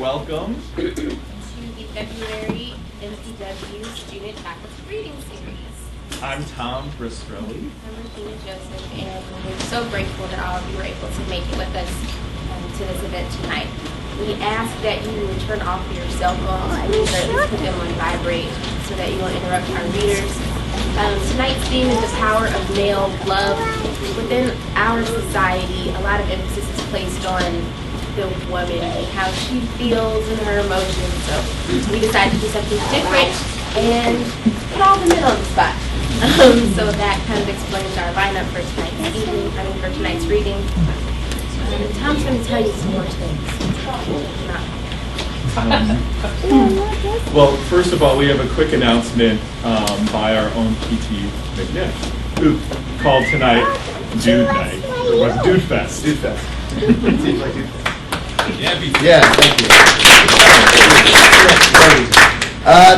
Welcome to the February MPW Student Faculty Reading Series. I'm Tom Rastrelli. I'm RaKenna Joseph, and we're so grateful that all of you were able to make it with us to this event tonight. We ask that you turn off your cell phones, or at least put them on vibrate so that you won't interrupt our readers. Tonight's theme is the power of male love. Within our society, a lot of emphasis is placed on the woman and how she feels and her emotions. So we decided to do something different and put all the men on the spot. So that kind of explains our lineup for tonight's reading. Tom's going to tell you some more things. Well, first of all, we have a quick announcement by our own PT McGackin, who called tonight Dude Night, or was it Dude Fest? Dude Fest. Seems like Dude Fest. Yeah, thank you.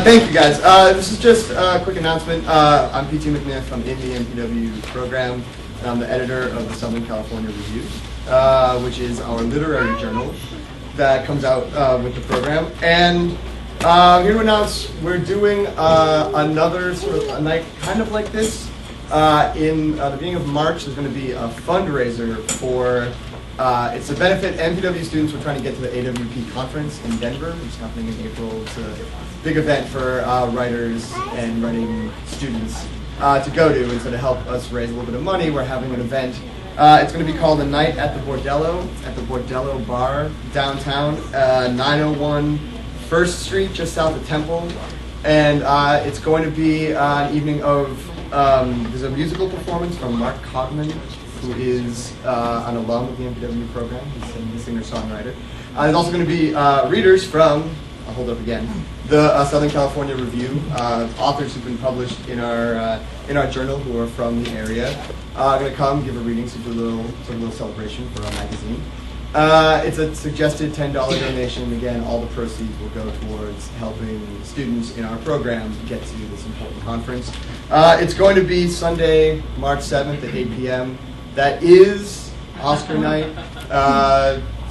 Thank you, guys. This is just a quick announcement. I'm PT McNiff. I'm in the MPW program, and I'm the editor of the Southern California Review, which is our literary journal that comes out with the program. And I'm here to announce we're doing another sort of a night kind of like this. In the beginning of March, there's going to be a fundraiser for it's a benefit MPW students. We're trying to get to the AWP conference in Denver, which is happening in April. It's a big event for writers and writing students to go to, and so to help us raise a little bit of money, we're having an event. It's going to be called A Night at the Bordello, at the Bordello Bar downtown, 901 First Street, just south of Temple. And it's going to be an evening of, there's a musical performance from Mark Cogman, who is an alum of the MPW program. He's a singer-songwriter. There's also going to be readers from, I'll hold up again, the Southern California Review, authors who've been published in our journal who are from the area. Going to come, give a reading, so do a little celebration for our magazine. It's a suggested $10 donation. Again, all the proceeds will go towards helping students in our program get to this important conference. It's going to be Sunday, March 7th at 8 p.m. That is Oscar night.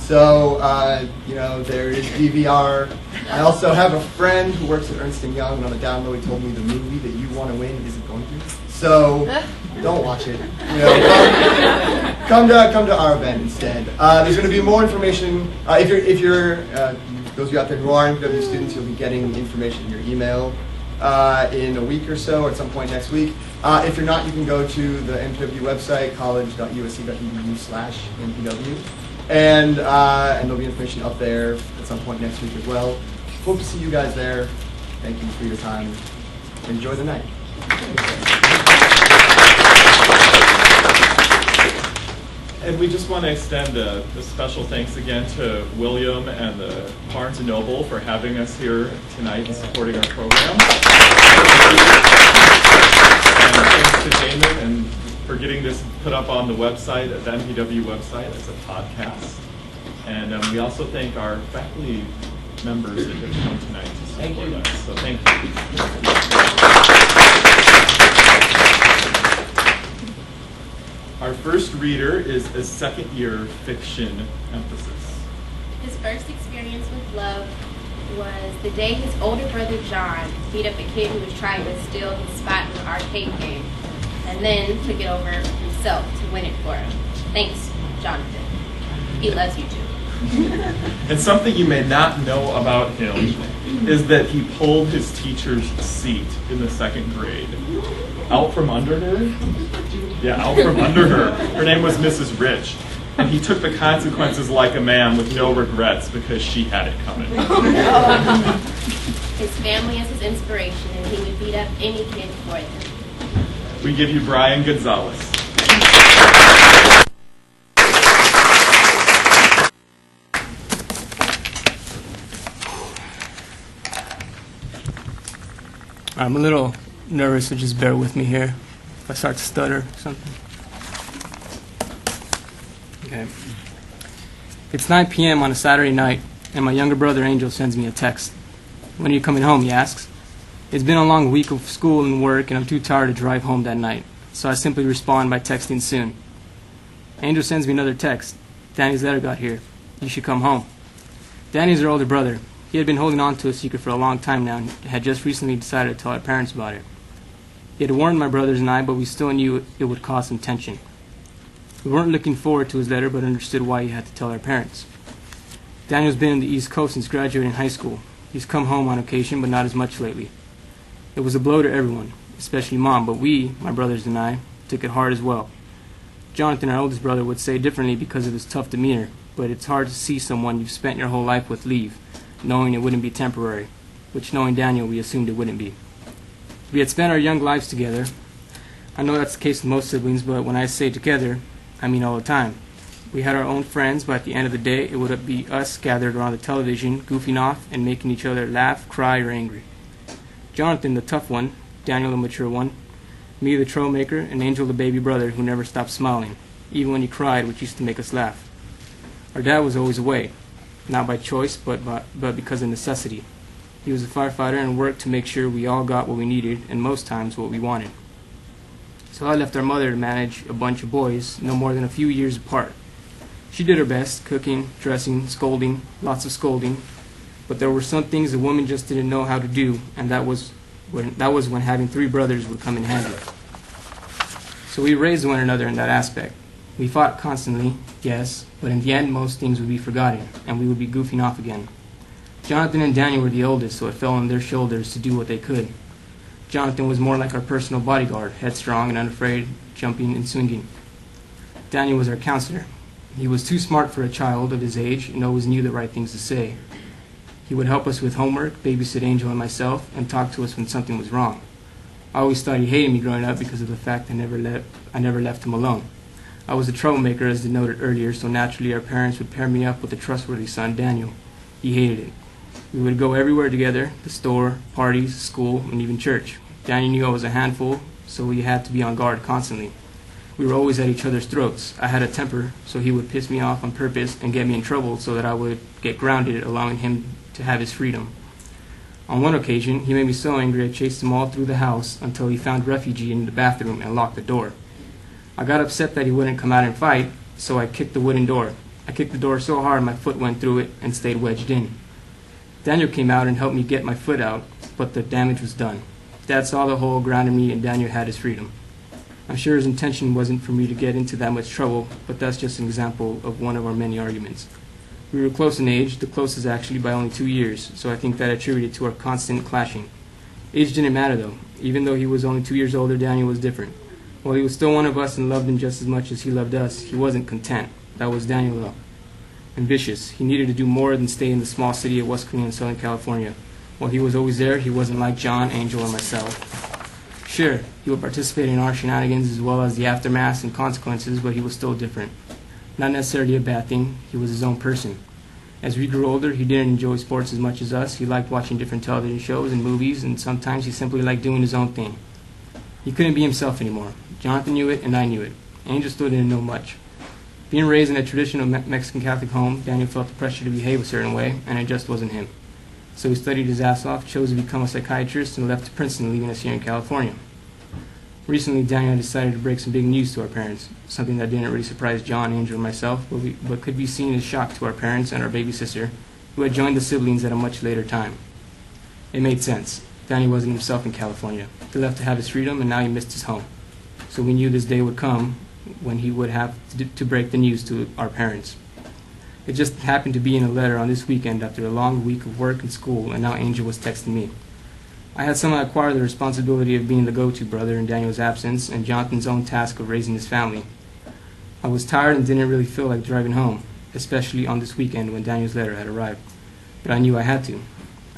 You know, there is DVR. I also have a friend who works at Ernst & Young, and on the down low he told me the movie that you want to win isn't going to. So don't watch it. You know, come to our event instead. There's going to be more information. If you're those of you out there who are MPW students, you'll be getting information in your email in a week or so, or at some point next week. If you're not, you can go to the MPW website, college.usc.edu/MPW, and there'll be information up there at some point next week as well. Hope to see you guys there. Thank you for your time. Enjoy the night. and we just want to extend a special thanks again to William and the Barnes & Noble for having us here tonight and supporting our program. And thanks to Damon and for getting this put up on the website, the MPW website, as a podcast. And we also thank our faculty members that have come tonight to support us. So thank you. Our first reader is a second-year fiction emphasis. His first experience with love was the day his older brother John beat up a kid who was trying to steal his spot in the arcade game, and then took it over himself to win it for him. Thanks, Jonathan. He loves you too. And something you may not know about him is that he pulled his teacher's seat in the second grade. Out from under her? Yeah, out from under her. Her name was Mrs. Rich. And he took the consequences like a man with no regrets because she had it coming. His family is his inspiration, and he would beat up any kid for them. We give you Bryan Gonzalez. I'm a little nervous, so just bear with me here if I start to stutter or something. Okay. It's 9 p.m. on a Saturday night, and my younger brother Angel sends me a text. "When are you coming home?" he asks. It's been a long week of school and work, and I'm too tired to drive home that night, so I simply respond by texting soon. Angel sends me another text. "Danny's letter got here. You should come home." Danny's our older brother. He had been holding on to a secret for a long time now and had just recently decided to tell our parents about it. He had warned my brothers and I, but we still knew it would cause some tension. We weren't looking forward to his letter, but understood why he had to tell our parents. Daniel's been in the East Coast since graduating high school. He's come home on occasion, but not as much lately. It was a blow to everyone, especially Mom, but we, my brothers and I, took it hard as well. Jonathan, our oldest brother, would say differently because of his tough demeanor, but it's hard to see someone you've spent your whole life with leave, knowing it wouldn't be temporary, which knowing Daniel, we assumed it wouldn't be. We had spent our young lives together. I know that's the case with most siblings, but when I say together, I mean all the time. We had our own friends, but at the end of the day, it would be us gathered around the television, goofing off and making each other laugh, cry, or angry. Jonathan, the tough one, Daniel, the mature one, me, the troublemaker, and Angel, the baby brother, who never stopped smiling, even when he cried, which used to make us laugh. Our dad was always away, not by choice, but because of necessity. He was a firefighter and worked to make sure we all got what we needed, and most times what we wanted. So I left our mother to manage a bunch of boys, no more than a few years apart. She did her best, cooking, dressing, scolding, lots of scolding, but there were some things a woman just didn't know how to do, and that was when having three brothers would come in handy. So we raised one another in that aspect. We fought constantly, yes, but in the end most things would be forgotten, and we would be goofing off again. Jonathan and Daniel were the oldest, so it fell on their shoulders to do what they could. Jonathan was more like our personal bodyguard, headstrong and unafraid, jumping and swinging. Daniel was our counselor. He was too smart for a child of his age and always knew the right things to say. He would help us with homework, babysit Angel and myself, and talk to us when something was wrong. I always thought he hated me growing up because of the fact I never left him alone. I was a troublemaker, as denoted earlier, so naturally our parents would pair me up with a trustworthy son, Daniel. He hated it. We would go everywhere together, the store, parties, school, and even church. Daniel knew I was a handful, so we had to be on guard constantly. We were always at each other's throats. I had a temper, so he would piss me off on purpose and get me in trouble so that I would get grounded, allowing him to have his freedom. On one occasion, he made me so angry I chased him all through the house until he found refuge in the bathroom and locked the door. I got upset that he wouldn't come out and fight, so I kicked the wooden door. I kicked the door so hard my foot went through it and stayed wedged in. Daniel came out and helped me get my foot out, but the damage was done. Dad saw the hole, grounded me, and Daniel had his freedom. I'm sure his intention wasn't for me to get into that much trouble, but that's just an example of one of our many arguments. We were close in age, the closest actually by only 2 years, so I think that attributed to our constant clashing. Age didn't matter though. Even though he was only 2 years older, Daniel was different. While he was still one of us and loved him just as much as he loved us, he wasn't content. That was Daniel though. Ambitious. He needed to do more than stay in the small city of West Covina in Southern California. While he was always there, he wasn't like John, Angel, or myself. Sure, he would participate in our shenanigans as well as the aftermath and consequences, but he was still different. Not necessarily a bad thing, he was his own person. As we grew older, he didn't enjoy sports as much as us. He liked watching different television shows and movies, and sometimes he simply liked doing his own thing. He couldn't be himself anymore. Jonathan knew it, and I knew it. Angel still didn't know much. Being raised in a traditional Mexican Catholic home, Daniel felt the pressure to behave a certain way, and it just wasn't him. So he studied his ass off, chose to become a psychiatrist, and left to Princeton, leaving us here in California. Recently, Daniel decided to break some big news to our parents, something that didn't really surprise John, Angel, or myself, but could be seen as shock to our parents and our baby sister, who had joined the siblings at a much later time. It made sense. Daniel wasn't himself in California. He left to have his freedom, and now he missed his home. So we knew this day would come when he would have to break the news to our parents. It just happened to be in a letter on this weekend after a long week of work and school, and now Angel was texting me. I had somehow acquired the responsibility of being the go-to brother in Daniel's absence and Jonathan's own task of raising his family. I was tired and didn't really feel like driving home, especially on this weekend when Daniel's letter had arrived. But I knew I had to.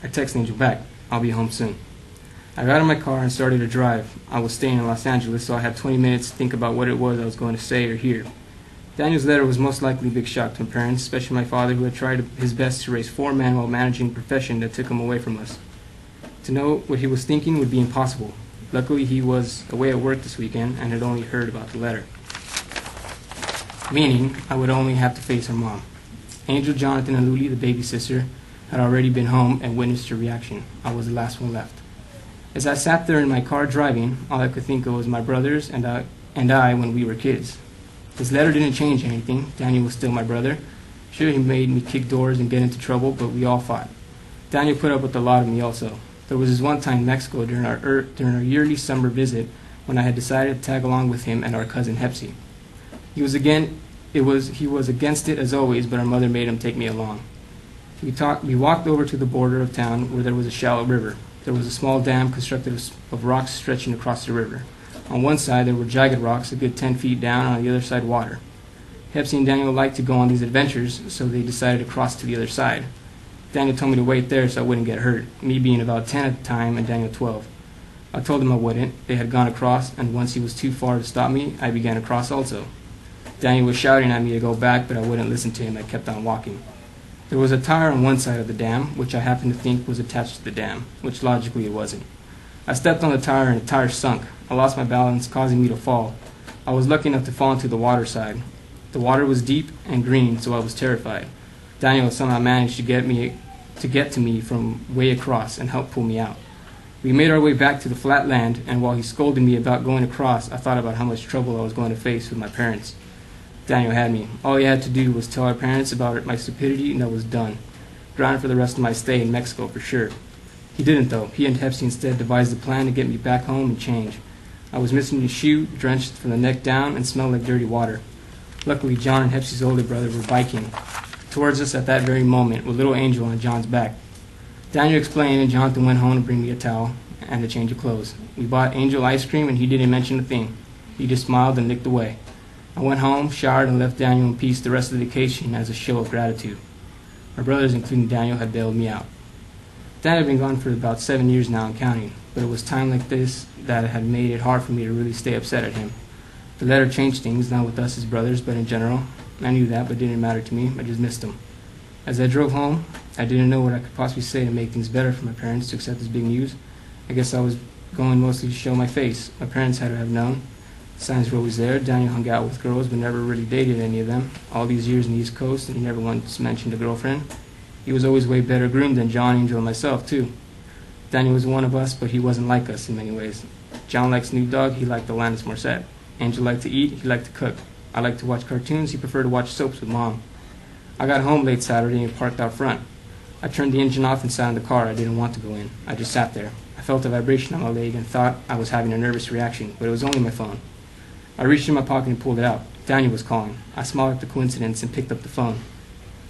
I texted Angel back, "I'll be home soon." I got in my car and started to drive. I was staying in Los Angeles, so I had 20 minutes to think about what it was I was going to say or hear. Daniel's letter was most likely a big shock to my parents, especially my father, who had tried his best to raise 4 men while managing a profession that took him away from us. To know what he was thinking would be impossible. Luckily, he was away at work this weekend and had only heard about the letter. Meaning, I would only have to face her mom. Angel, Jonathan, and Luli, the baby sister, had already been home and witnessed her reaction. I was the last one left. As I sat there in my car driving, all I could think of was my brothers and I when we were kids. His letter didn't change anything. Daniel was still my brother, Sure, he made me kick doors and get into trouble, but we all fought. Daniel put up with a lot of me also. There was this one time in Mexico during our yearly summer visit when I had decided to tag along with him and our cousin Hepsi. He was against it as always, but our mother made him take me along. We walked over to the border of town where there was a shallow river. There was a small dam constructed of rocks stretching across the river. On one side there were jagged rocks a good 10 feet down, and on the other side water. Hepsi and Daniel liked to go on these adventures, so they decided to cross to the other side. Daniel told me to wait there so I wouldn't get hurt, me being about 10 at the time and Daniel 12. I told him I wouldn't. They had gone across, and once he was too far to stop me, I began to cross also. Daniel was shouting at me to go back, but I wouldn't listen to him. I kept on walking. There was a tire on one side of the dam, which I happened to think was attached to the dam, which logically it wasn't. I stepped on the tire and the tire sunk. I lost my balance, causing me to fall. I was lucky enough to fall into the water side. The water was deep and green, so I was terrified. Daniel somehow managed to get to me from way across and help pull me out. We made our way back to the flat land, and while he scolded me about going across, I thought about how much trouble I was going to face with my parents. Daniel had me. All he had to do was tell our parents about my stupidity, and that was done. Grounded for the rest of my stay in Mexico for sure. He didn't, though. He and Hepsi instead devised a plan to get me back home and change. I was missing a shoe, drenched from the neck down, and smelled like dirty water. Luckily, John and Hepsi's older brother were biking towards us at that very moment with little Angel on John's back. Daniel explained, and Jonathan went home to bring me a towel and a change of clothes. We bought Angel ice cream, and he didn't mention a thing. He just smiled and licked away. I went home, showered, and left Daniel in peace the rest of the vacation as a show of gratitude. My brothers, including Daniel, had bailed me out. Dad had been gone for about 7 years now and counting, but it was time like this that had made it hard for me to really stay upset at him. The letter changed things, not with us as brothers, but in general. I knew that, but it didn't matter to me. I just missed him. As I drove home, I didn't know what I could possibly say to make things better for my parents to accept this big news. I guess I was going mostly to show my face. My parents had to have known. Signs were always there. Daniel hung out with girls, but never really dated any of them. All these years in the East Coast, and he never once mentioned a girlfriend. He was always way better groomed than John, Angel, and myself, too. Daniel was one of us, but he wasn't like us in many ways. John liked Snoop Dogg, he liked Alanis Morissette. Angel liked to eat, he liked to cook. I liked to watch cartoons, he preferred to watch soaps with Mom. I got home late Saturday and parked out front. I turned the engine off and sat in the car. I didn't want to go in. I just sat there. I felt a vibration on my leg and thought I was having a nervous reaction, but it was only my phone. I reached in my pocket and pulled it out. Daniel was calling. I smiled at the coincidence and picked up the phone.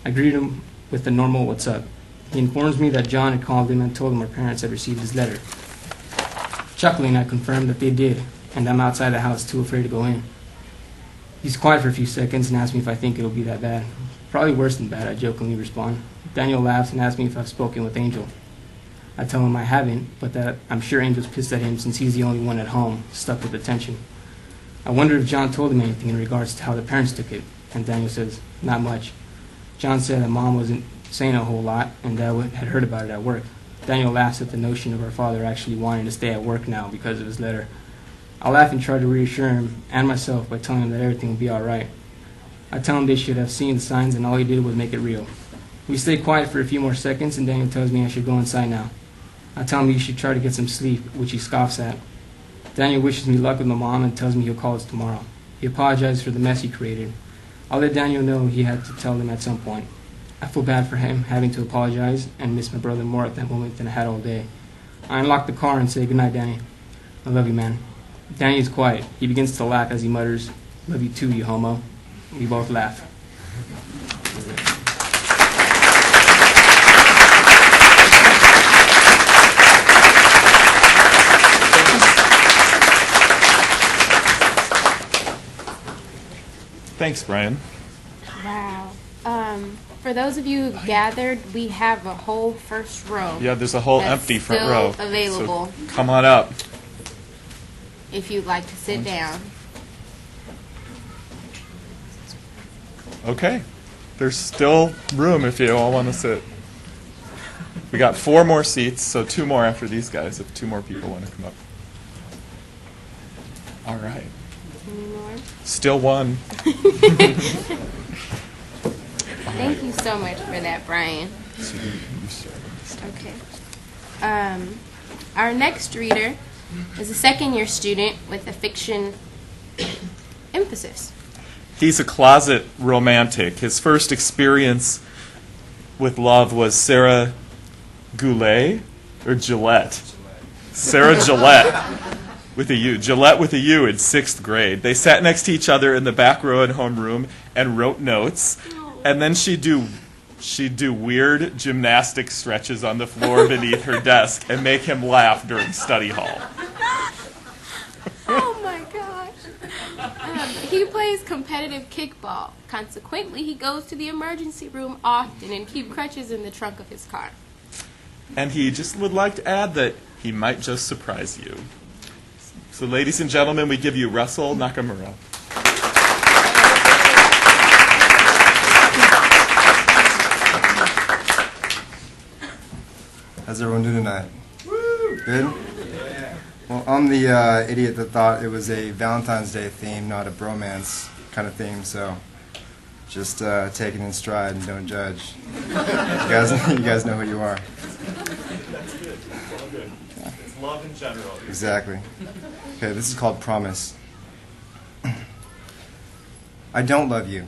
I greeted him with the normal "what's up." He informs me that John had called him and told him our parents had received his letter. Chuckling, I confirmed that they did, and I'm outside the house too afraid to go in. He's quiet for a few seconds and asks me if I think it'll be that bad. Probably worse than bad, I jokingly respond. Daniel laughs and asks me if I've spoken with Angel. I tell him I haven't, but that I'm sure Angel's pissed at him since he's the only one at home, stuck with the tension. I wonder if John told him anything in regards to how the parents took it, and Daniel says, not much. John said that Mom wasn't saying a whole lot, and Dad had heard about it at work. Daniel laughs at the notion of our father actually wanting to stay at work now because of his letter. I laugh and try to reassure him and myself by telling him that everything will be all right. I tell him they should have seen the signs, and all he did was make it real. We stay quiet for a few more seconds, and Daniel tells me I should go inside now. I tell him he should try to get some sleep, which he scoffs at. Daniel wishes me luck with my mom and tells me he'll call us tomorrow. He apologizes for the mess he created. I'll let Daniel know he had to tell them at some point. I feel bad for him having to apologize and miss my brother more at that moment than I had all day. I unlock the car and say, "Good night, Danny. I love you, man." Danny is quiet. He begins to laugh as he mutters, "Love you too, you homo." We both laugh. Thanks, Bryan. Wow. For those of you who gathered, we have a whole first row. Yeah, there's a whole that's empty front still row. Available. So come on up. If you'd like to sit down. Okay. There's still room if you all want to sit. We got 4 more seats, so 2 more after these guys if 2 more people want to come up. All right. Any more? Still 1. Thank you so much for that, Bryan. So you start this time. Okay. Our next reader is a second-year student with a fiction emphasis. He's a closet romantic. His first experience with love was Sarah Goulet or Gillette. Sarah Gillette with a U. Gillette with a U in 6th grade. They sat next to each other in the back row in homeroom and wrote notes. And then she'd do weird gymnastic stretches on the floor beneath her desk and make him laugh during study hall. Oh my gosh. He plays competitive kickball. Consequently, he goes to the emergency room often and keeps crutches in the trunk of his car. And he just would like to add that he might just surprise you. So ladies and gentlemen, we give you Russell Nakamura. How's everyone doing tonight? Good? Well, I'm the idiot that thought it was a Valentine's Day theme, not a bromance kind of theme, so just take it in stride and don't judge. You guys know who you are. That's good. It's all good. It's love in general. Exactly. Okay, this is called Promise. I don't love you.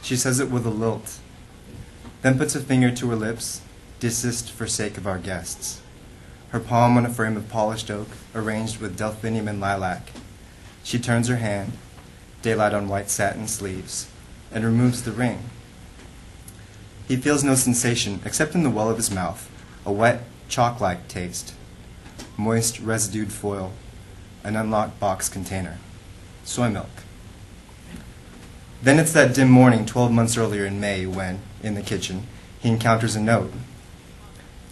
She says it with a lilt, then puts a finger to her lips, desist for sake of our guests. Her palm on a frame of polished oak, arranged with delphinium and lilac. She turns her hand, daylight on white satin sleeves, and removes the ring. He feels no sensation except in the well of his mouth, a wet, chalk-like taste. Moist, residued foil, an unlocked box container. Soy milk. Then it's that dim morning 12 months earlier in May when, in the kitchen, he encounters a note.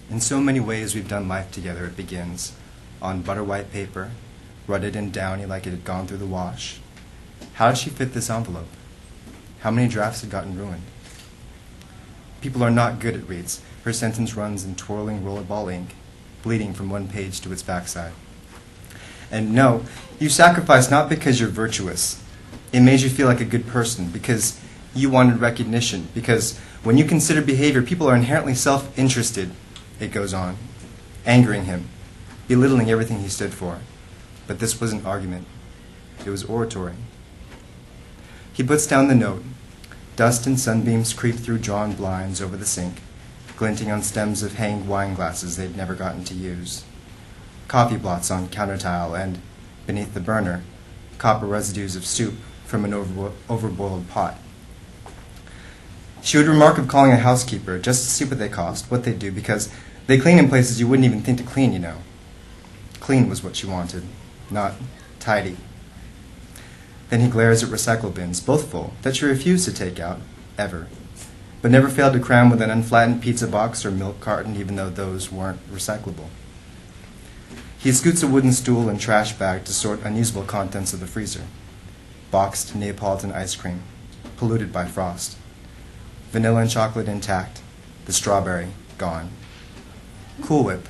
In so many ways we've done life together, it begins, on butter-white paper, rutted and downy like it had gone through the wash. How did she fit this envelope? How many drafts had gotten ruined? People are not good, it reads. Her sentence runs in twirling rollerball ink, bleeding from one page to its backside. And no, you sacrificed not because you're virtuous. It made you feel like a good person, because you wanted recognition, because when you consider behavior, people are inherently self-interested. It goes on, angering him, belittling everything he stood for. But this wasn't argument. It was oratory. He puts down the note. Dust and sunbeams creep through drawn blinds over the sink, glinting on stems of hanged wine glasses they'd never gotten to use. Coffee blots on counter tile and, beneath the burner, copper residues of soup from an overboiled pot. She would remark of calling a housekeeper just to see what they cost, what they do, because they clean in places you wouldn't even think to clean, you know. Clean was what she wanted, not tidy. Then he glares at recycle bins, both full, that she refused to take out, ever, but never failed to cram with an unflattened pizza box or milk carton, even though those weren't recyclable. He scoots a wooden stool and trash bag to sort unusable contents of the freezer. Boxed Neapolitan ice cream, polluted by frost. Vanilla and chocolate intact, the strawberry gone. Cool Whip.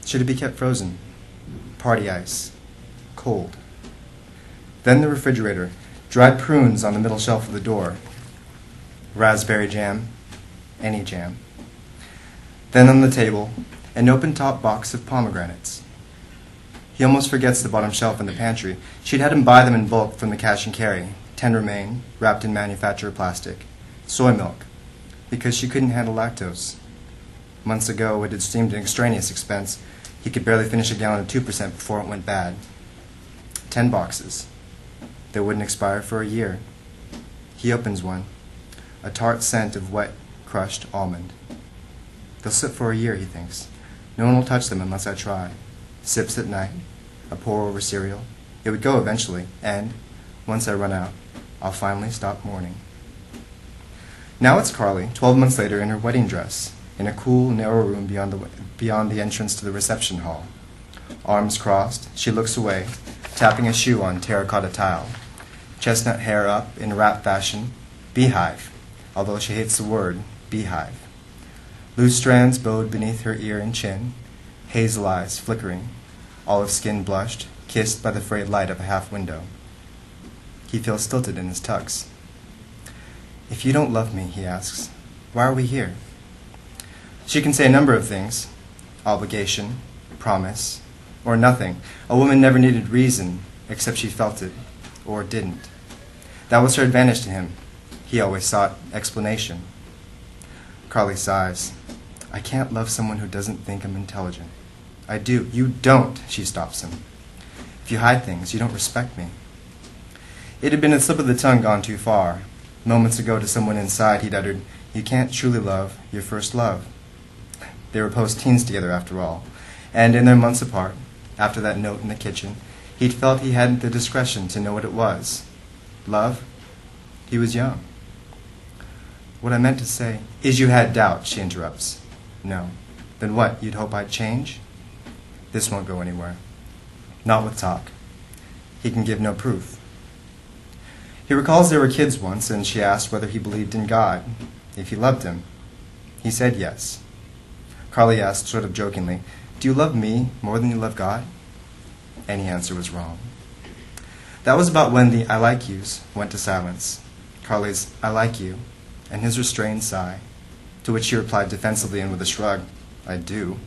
Should it be kept frozen? Party ice. Cold. Then the refrigerator. Dried prunes on the middle shelf of the door. Raspberry jam. Any jam. Then on the table, an open-top box of pomegranates. He almost forgets the bottom shelf in the pantry. She'd had him buy them in bulk from the cash and carry. 10 remain, wrapped in manufacturer plastic. Soy milk, because she couldn't handle lactose. Months ago, it had seemed an extraneous expense. He could barely finish a gallon of 2% before it went bad. 10 boxes. They wouldn't expire for a year. He opens one, a tart scent of wet, crushed almond. They'll sit for a year, he thinks. No one will touch them unless I try. Sips at night, a pour over cereal. It would go eventually, and, once I run out, I'll finally stop mourning. Now it's Carly, 12 months later, in her wedding dress, in a cool, narrow room beyond the entrance to the reception hall. Arms crossed, she looks away, tapping a shoe on terracotta tile. Chestnut hair up, in wrap fashion, beehive, although she hates the word, beehive. Loose strands bowed beneath her ear and chin, hazel eyes flickering, olive skin blushed, kissed by the frayed light of a half window. He feels stilted in his tux. If you don't love me, he asks, why are we here? She can say a number of things. Obligation, promise, or nothing. A woman never needed reason, except she felt it, or didn't. That was her advantage to him. He always sought explanation. Carly sighs. I can't love someone who doesn't think I'm intelligent. I do. You don't, she stops him. If you hide things, you don't respect me. It had been a slip of the tongue gone too far. Moments ago to someone inside, he'd uttered, you can't truly love your first love. They were post-teens together after all, and in their months apart, after that note in the kitchen, he'd felt he hadn't the discretion to know what it was. Love? He was young. What I meant to say is you had doubt, she interrupts. No. Then what, you'd hope I'd change? This won't go anywhere. Not with talk. He can give no proof. He recalls they were kids once, and she asked whether he believed in God, if he loved him. He said yes. Carly asked, sort of jokingly, do you love me more than you love God? Any answer was wrong. That was about when the I like yous went to silence. Carly's I like you, and his restrained sigh, to which she replied defensively and with a shrug, I do.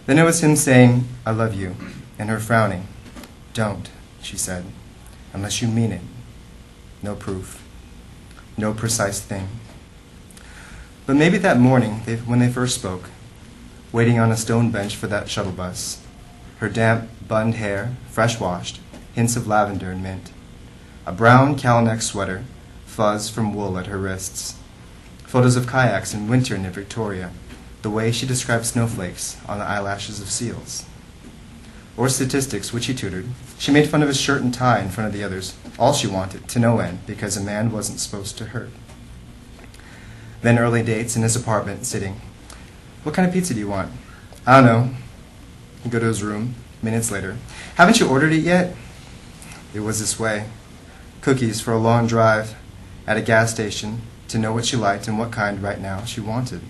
Then it was him saying, I love you, and her frowning. Don't, she said, unless you mean it. No proof. No precise thing. But maybe that morning, when they first spoke, waiting on a stone bench for that shuttle bus, her damp, bunned hair, fresh washed, hints of lavender and mint, a brown cowl-neck sweater, fuzz from wool at her wrists, photos of kayaks in winter near Victoria, the way she described snowflakes on the eyelashes of seals. Or statistics, which he tutored. She made fun of his shirt and tie in front of the others, all she wanted, to no end, because a man wasn't supposed to hurt. Then early dates in his apartment, sitting. What kind of pizza do you want? I don't know. He'd go to his room, minutes later. Haven't you ordered it yet? It was this way. Cookies for a long drive, at a gas station, to know what she liked and what kind right now she wanted.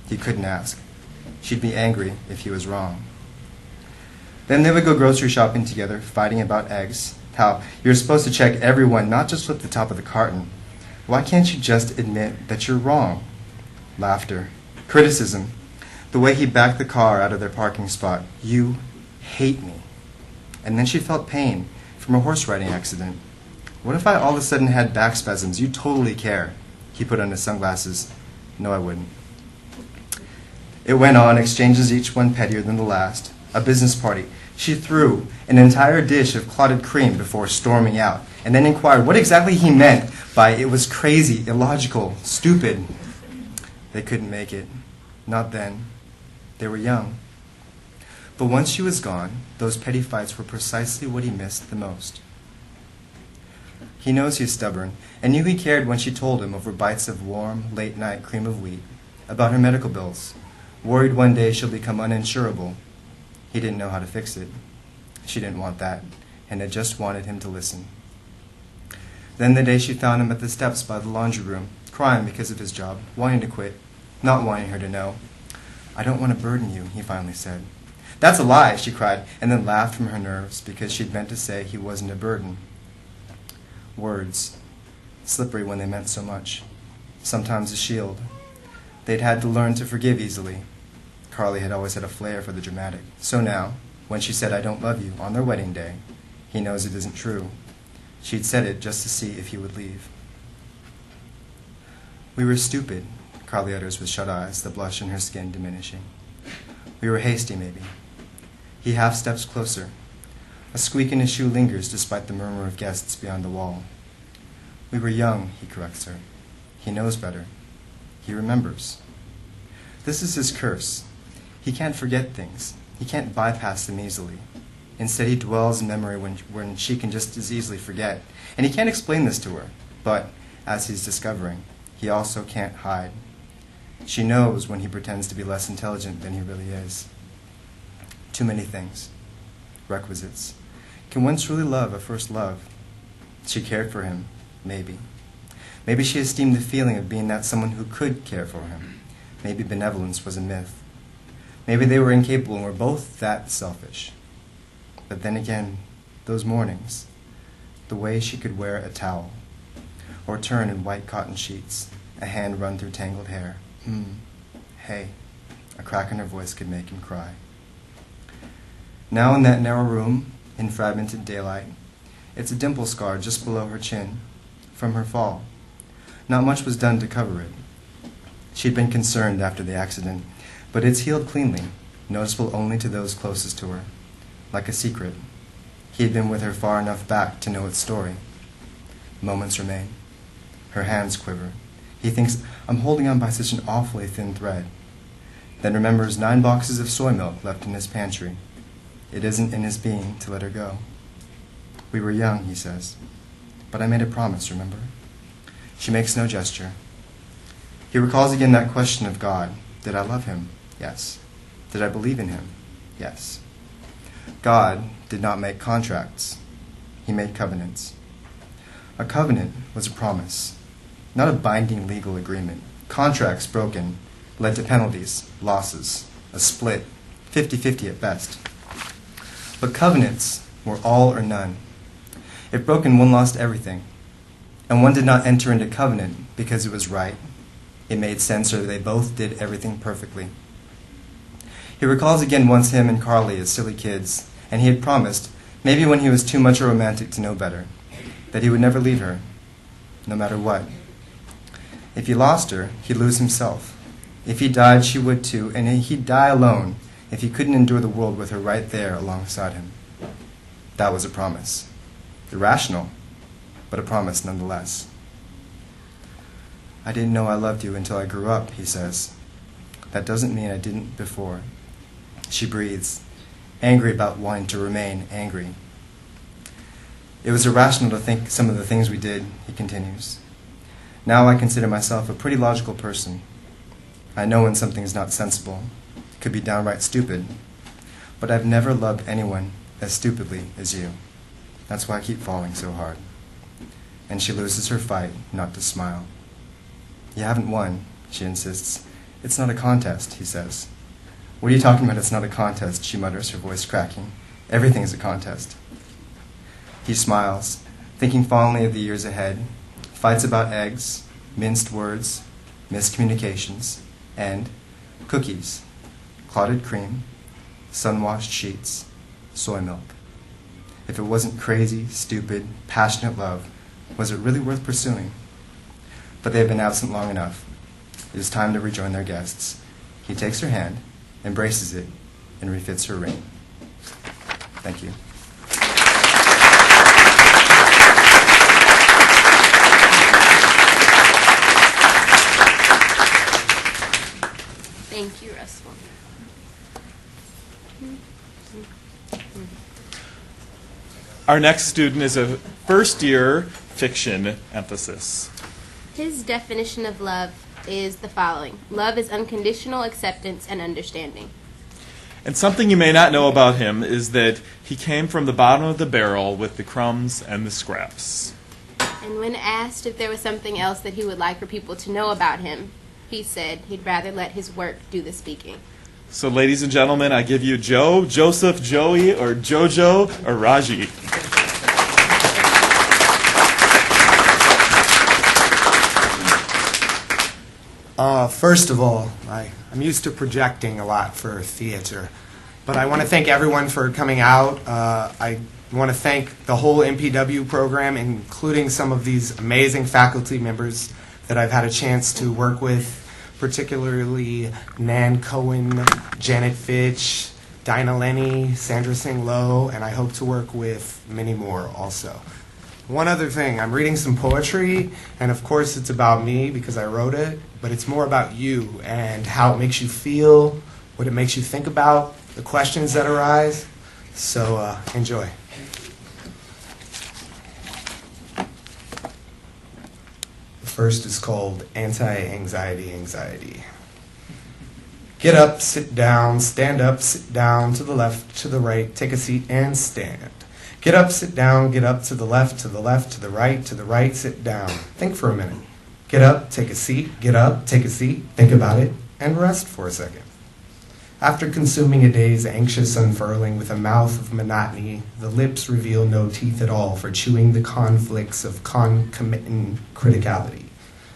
He couldn't ask. She'd be angry if he was wrong. Then they would go grocery shopping together, fighting about eggs, how you're supposed to check everyone, not just flip the top of the carton. Why can't you just admit that you're wrong? Laughter. Criticism. The way he backed the car out of their parking spot. You hate me. And then she felt pain from a horse riding accident. What if I all of a sudden had back spasms? You'd totally care. He put on his sunglasses. No, I wouldn't. It went on, exchanges each one pettier than the last. A business party. She threw an entire dish of clotted cream before storming out, and then inquired what exactly he meant by it was crazy, illogical, stupid. They couldn't make it. Not then. They were young. But once she was gone, those petty fights were precisely what he missed the most. He knows he's stubborn, and knew he cared when she told him over bites of warm, late-night cream of wheat, about her medical bills, worried one day she'll become uninsurable. He didn't know how to fix it. She didn't want that, and had just wanted him to listen. Then the day she found him at the steps by the laundry room, crying because of his job, wanting to quit, not wanting her to know. I don't want to burden you, he finally said. That's a lie, she cried, and then laughed from her nerves because she'd meant to say he wasn't a burden. Words, slippery when they meant so much, sometimes a shield. They'd had to learn to forgive easily. Carly had always had a flair for the dramatic. So now, when she said, I don't love you, on their wedding day, he knows it isn't true. She'd said it just to see if he would leave. We were stupid, Carly utters with shut eyes, the blush in her skin diminishing. We were hasty, maybe. He half steps closer. A squeak in his shoe lingers despite the murmur of guests beyond the wall. We were young, he corrects her. He knows better. He remembers. This is his curse. He can't forget things. He can't bypass them easily. Instead, he dwells in memory when she can just as easily forget. And he can't explain this to her. But, as he's discovering, he also can't hide. She knows when he pretends to be less intelligent than he really is. Too many things. Requisites. Can one truly love a first love? She cared for him, maybe. Maybe she esteemed the feeling of being that someone who could care for him. Maybe benevolence was a myth. Maybe they were incapable and were both that selfish. But then again, those mornings, the way she could wear a towel, or turn in white cotton sheets, a hand run through tangled hair. Hey, a crack in her voice could make him cry. Now in that narrow room, in fragmented daylight, It's a dimple scar just below her chin from her fall. Not much was done to cover it. She'd been concerned after the accident, but it's healed cleanly, noticeable only to those closest to her, like a secret. He had been with her far enough back to know its story. Moments remain. Her hands quiver. He thinks, I'm holding on by such an awfully thin thread. Then remembers 9 boxes of soy milk left in his pantry. It isn't in his being to let her go. We were young, he says, but I made a promise, remember? She makes no gesture. He recalls again that question of God. Did I love him? Yes. Did I believe in him? Yes. God did not make contracts. He made covenants. A covenant was a promise, not a binding legal agreement. Contracts broken led to penalties, losses, a split, 50-50 at best. But covenants were all or none. If broken, one lost everything. And one did not enter into covenant because it was right. It made sense, or they both did everything perfectly. He recalls again once him and Carly as silly kids, and he had promised, maybe when he was too much a romantic to know better, that he would never leave her, no matter what. If he lost her, he'd lose himself. If he died, she would too, and he'd die alone if he couldn't endure the world with her right there alongside him. That was a promise. Irrational, but a promise nonetheless. I didn't know I loved you until I grew up, he says. That doesn't mean I didn't before. She breathes, angry about wanting to remain angry. It was irrational to think some of the things we did, he continues. Now I consider myself a pretty logical person. I know when something is not sensible. It could be downright stupid. But I've never loved anyone as stupidly as you. That's why I keep falling so hard. And she loses her fight not to smile. You haven't won, she insists. It's not a contest, he says. What are you talking about? It's not a contest, she mutters, her voice cracking. Everything is a contest. He smiles, thinking fondly of the years ahead. Fights about eggs, minced words, miscommunications, and cookies, clotted cream, sun-washed sheets, soy milk. If it wasn't crazy, stupid, passionate love, was it really worth pursuing? But they have been absent long enough. It is time to rejoin their guests. He takes her hand, embraces it, and refits her ring. Thank you. Thank you, Russell. Our next student is a first-year fiction emphasis. His definition of love is the following. Love is unconditional acceptance and understanding. And something you may not know about him is that he came from the bottom of the barrel with the crumbs and the scraps. And when asked if there was something else that he would like for people to know about him, he said he'd rather let his work do the speaking. So, ladies and gentlemen, I give you Joe, Joseph, Joey, or Jojo, or Iraggi. First of all, I'm used to projecting a lot for theater, but I want to thank everyone for coming out. I want to thank the whole MPW program, including some of these amazing faculty members that I've had a chance to work with, particularly Nan Cohen, Janet Fitch, Dinah Lenny, Sandra Singh Lowe, and I hope to work with many more also. One other thing, I'm reading some poetry, and of course it's about me because I wrote it, but it's more about you and how it makes you feel, what it makes you think about, the questions that arise. So enjoy. The first is called Anti-Anxiety Anxiety. Get up, sit down, stand up, sit down, to the left, to the right, take a seat and stand. Get up, sit down, get up, to the left, to the left, to the right, sit down. Think for a minute. Get up, take a seat, get up, take a seat, think about it, and rest for a second. After consuming a day's anxious unfurling with a mouth of monotony, the lips reveal no teeth at all for chewing the conflicts of concomitant criticality.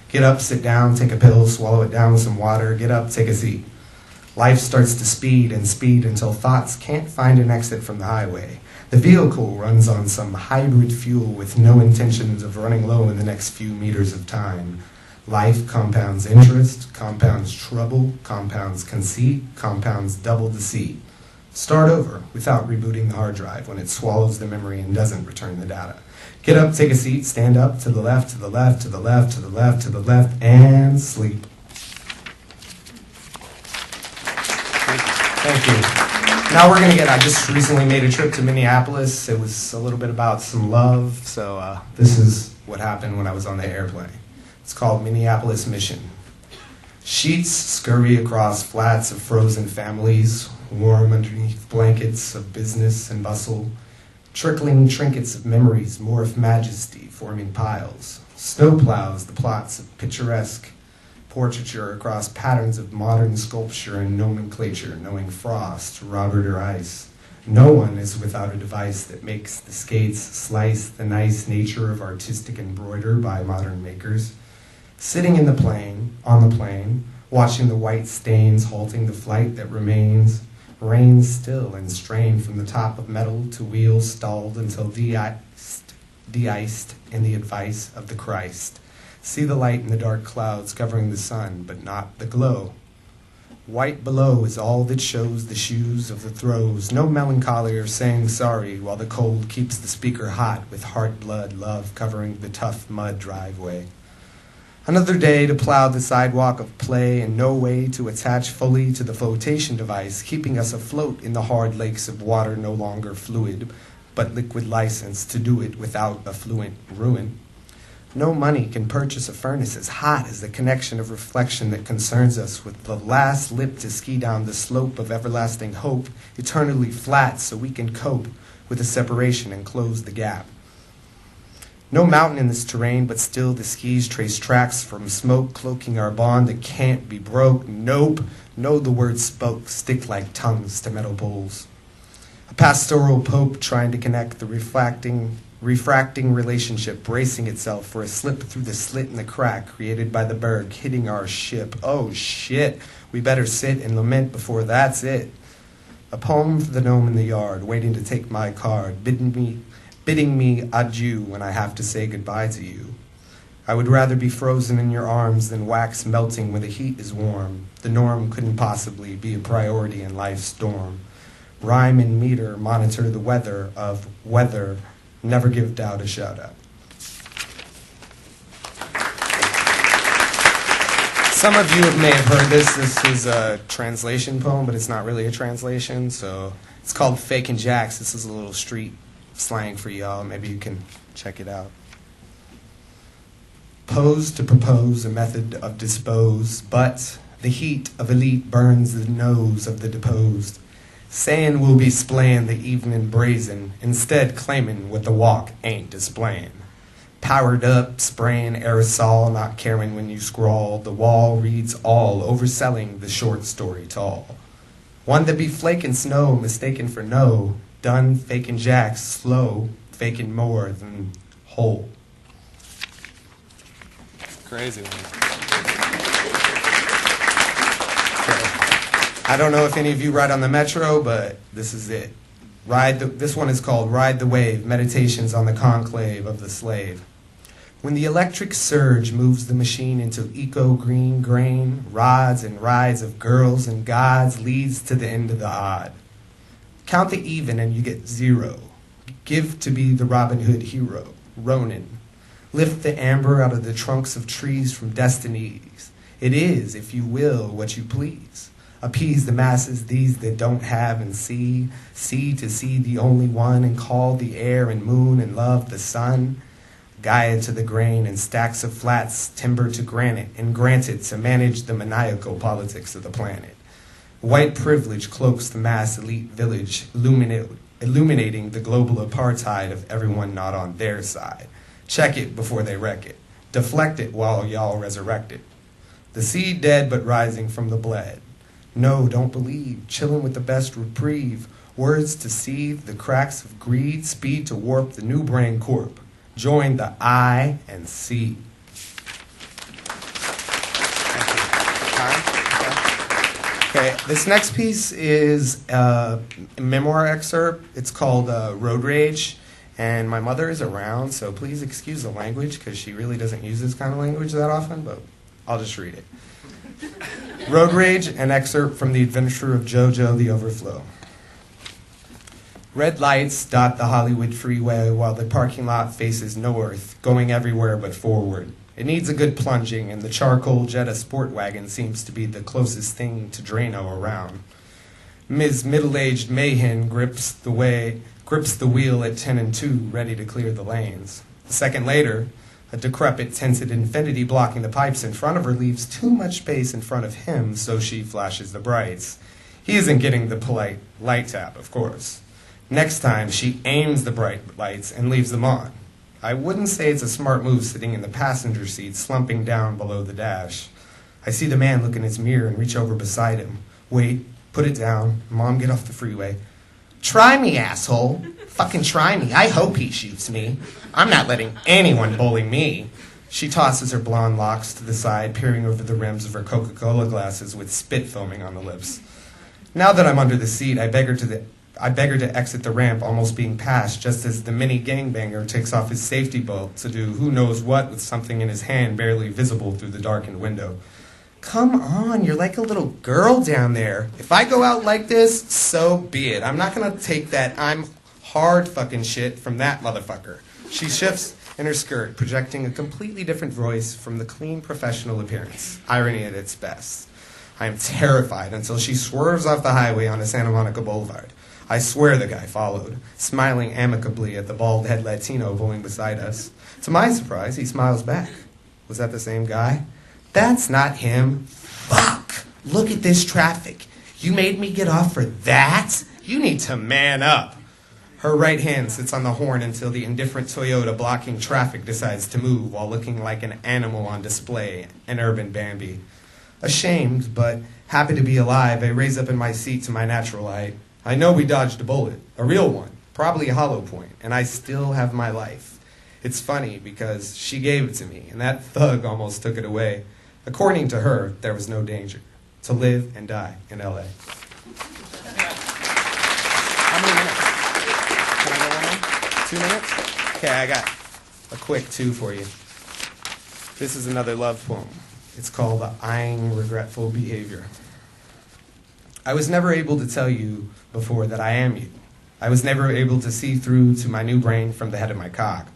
Get up, sit down, take a pill, swallow it down with some water, get up, take a seat. Life starts to speed and speed until thoughts can't find an exit from the highway. The vehicle runs on some hybrid fuel with no intentions of running low in the next few meters of time. Life compounds interest, compounds trouble, compounds conceit, compounds double deceit. Start over without rebooting the hard drive when it swallows the memory and doesn't return the data. Get up, take a seat, stand up, to the left, to the left, to the left, to the left, to the left, and sleep. Thank you. Now we're going to I just recently made a trip to Minneapolis. It was a little bit about some love, so this is what happened when I was on the airplane. It's called Minneapolis Mission. Sheets scurry across flats of frozen families, warm underneath blankets of business and bustle. Trickling trinkets of memories morph majesty, forming piles. Snowplows the plots of picturesque portraiture across patterns of modern sculpture and nomenclature, knowing frost, Robert, or ice. No one is without a device that makes the skates slice the nice nature of artistic embroider by modern makers. Sitting on the plane, watching the white stains halting the flight that remains, rain still and strained from the top of metal to wheels stalled until de-iced in the advice of the Christ. See the light in the dark clouds covering the sun, but not the glow. White below is all that shows the shoes of the throes, no melancholy or saying sorry, while the cold keeps the speaker hot with heart blood love covering the tough mud driveway. Another day to plow the sidewalk of play and no way to attach fully to the flotation device, keeping us afloat in the hard lakes of water no longer fluid, but liquid license to do it without affluent ruin. No money can purchase a furnace as hot as the connection of reflection that concerns us with the last lip to ski down the slope of everlasting hope, eternally flat so we can cope with the separation and close the gap. No mountain in this terrain, but still the skis trace tracks from smoke cloaking our bond that can't be broke. Nope, no, the words spoke stick like tongues to metal bowls. A pastoral pope trying to connect the refracting relationship, bracing itself for a slip through the slit in the crack created by the berg hitting our ship. Oh shit, we better sit and lament before that's it. A poem for the gnome in the yard, waiting to take my card, bidding me adieu when I have to say goodbye to you. I would rather be frozen in your arms than wax melting when the heat is warm. The norm couldn't possibly be a priority in life's storm. Rhyme and meter monitor the weather of weather. Never give doubt a shout-out. Some of you may have heard this. This is a translation poem, but it's not really a translation. So it's called Fakin' Jacks. This is a little street slang for y'all. Maybe you can check it out. Pose to propose a method of dispose, but the heat of elite burns the nose of the deposed. Saying we'll be splaying the evening brazen, instead claiming what the walk ain't displaying. Powered up, spraying aerosol, not caring when you scrawl. The wall reads all, overselling the short story tall. One that be flaking snow, mistaken for no. Done faking jacks, slow, faking more than whole. Crazy one. I don't know if any of you ride on the Metro, but this is it. This one is called Ride the Wave, Meditations on the Conclave of the Slave. When the electric surge moves the machine into eco-green grain, rods and rides of girls and gods leads to the end of the odd. Count the even and you get 0. Give to be the Robin Hood hero, Ronin. Lift the amber out of the trunks of trees from destinies. It is, if you will, what you please. Appease the masses, these that don't have and see to see the only one, and call the air and moon and love the sun. Gaia to the grain and stacks of flats, timber to granite, and granted to manage the maniacal politics of the planet. White privilege cloaks the mass elite village, illuminating the global apartheid of everyone not on their side. Check it before they wreck it. Deflect it while y'all resurrect it. The seed dead but rising from the bled. No, don't believe, chillin' with the best reprieve. Words to seethe the cracks of greed, speed to warp the new brain corp. Join the I and C. Thank you. Okay. Okay, this next piece is a memoir excerpt. It's called Road Rage, and my mother is around, so please excuse the language because she really doesn't use this kind of language that often, but I'll just read it. Road Rage, an excerpt from The Adventure of JoJo the Overflow. Red lights dot the Hollywood freeway while the parking lot faces north, going everywhere but forward. It needs a good plunging, and the charcoal Jetta sport wagon seems to be the closest thing to Drano around. Ms. Middle-aged Mayhen grips the wheel at 10 and 2, ready to clear the lanes. A second later, a decrepit tinted Infiniti blocking the pipes in front of her leaves too much space in front of him, so she flashes the brights. He isn't getting the polite light tap, of course. Next time, she aims the bright lights and leaves them on. I wouldn't say it's a smart move sitting in the passenger seat, slumping down below the dash. I see the man look in his mirror and reach over beside him. Wait, put it down. Mom, get off the freeway. Try me, asshole. Fucking try me. I hope he shoots me. I'm not letting anyone bully me. She tosses her blonde locks to the side, peering over the rims of her Coca-Cola glasses with spit foaming on the lips. Now that I'm under the seat, I beg her to exit the ramp, almost being passed, just as the mini gangbanger takes off his safety belt to do who knows what with something in his hand barely visible through the darkened window. Come on, you're like a little girl down there. If I go out like this, so be it. I'm not gonna take that I'm hard fucking shit from that motherfucker. She shifts in her skirt, projecting a completely different voice from the clean professional appearance. Irony at its best. I am terrified until she swerves off the highway onto Santa Monica Boulevard. I swear the guy followed, smiling amicably at the bald-head Latino pulling beside us. To my surprise, he smiles back. Was that the same guy? That's not him. Fuck! Look at this traffic. You made me get off for that? You need to man up. Her right hand sits on the horn until the indifferent Toyota blocking traffic decides to move while looking like an animal on display, an urban Bambi. Ashamed, but happy to be alive, I raise up in my seat to my natural height. I know we dodged a bullet, a real one, probably a hollow point, and I still have my life. It's funny because she gave it to me, and that thug almost took it away. According to her, there was no danger. To live and die in L.A. How many minutes? Can I go 1 more? 2 minutes? Okay, I got a quick 2 for you. This is another love poem. It's called Eyeing Regretful Behavior. I was never able to tell you before that I am you. I was never able to see through to my new brain from the head of my cock.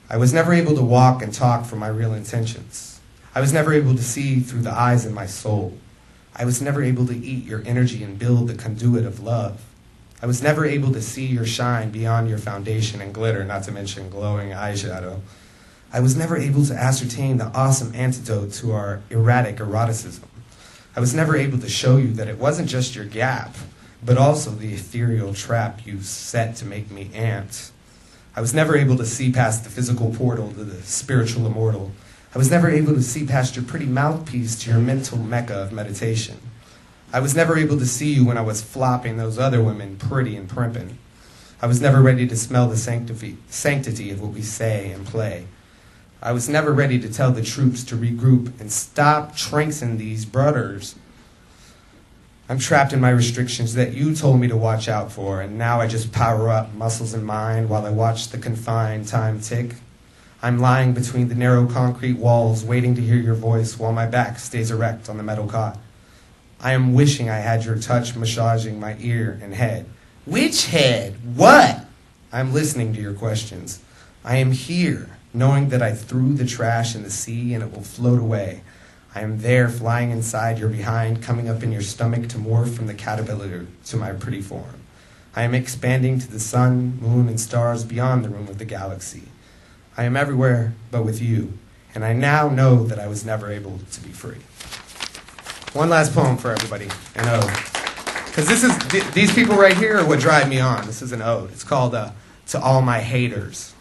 I was never able to walk and talk from my real intentions. I was never able to see through the eyes in my soul. I was never able to eat your energy and build the conduit of love. I was never able to see your shine beyond your foundation and glitter, not to mention glowing eyeshadow. I was never able to ascertain the awesome antidote to our erratic eroticism. I was never able to show you that it wasn't just your gap, but also the ethereal trap you set to make me amped. I was never able to see past the physical portal to the spiritual immortal. I was never able to see past your pretty mouthpiece to your mental mecca of meditation. I was never able to see you when I was flopping those other women pretty and primping. I was never ready to smell the sanctity of what we say and play. I was never ready to tell the troops to regroup and stop tranxing these brothers. I'm trapped in my restrictions that you told me to watch out for, and now I just power up muscles and mind while I watch the confined time tick. I'm lying between the narrow concrete walls, waiting to hear your voice while my back stays erect on the metal cot. I am wishing I had your touch massaging my ear and head. Which head? What? I'm listening to your questions. I am here, knowing that I threw the trash in the sea and it will float away. I am there flying inside your behind, coming up in your stomach to morph from the caterpillar to my pretty form. I am expanding to the sun, moon, and stars beyond the rim of the galaxy. I am everywhere but with you, and I now know that I was never able to be free. One last poem for everybody, an ode. Because these people right here are what drive me on. This is an ode. It's called To All My Haters.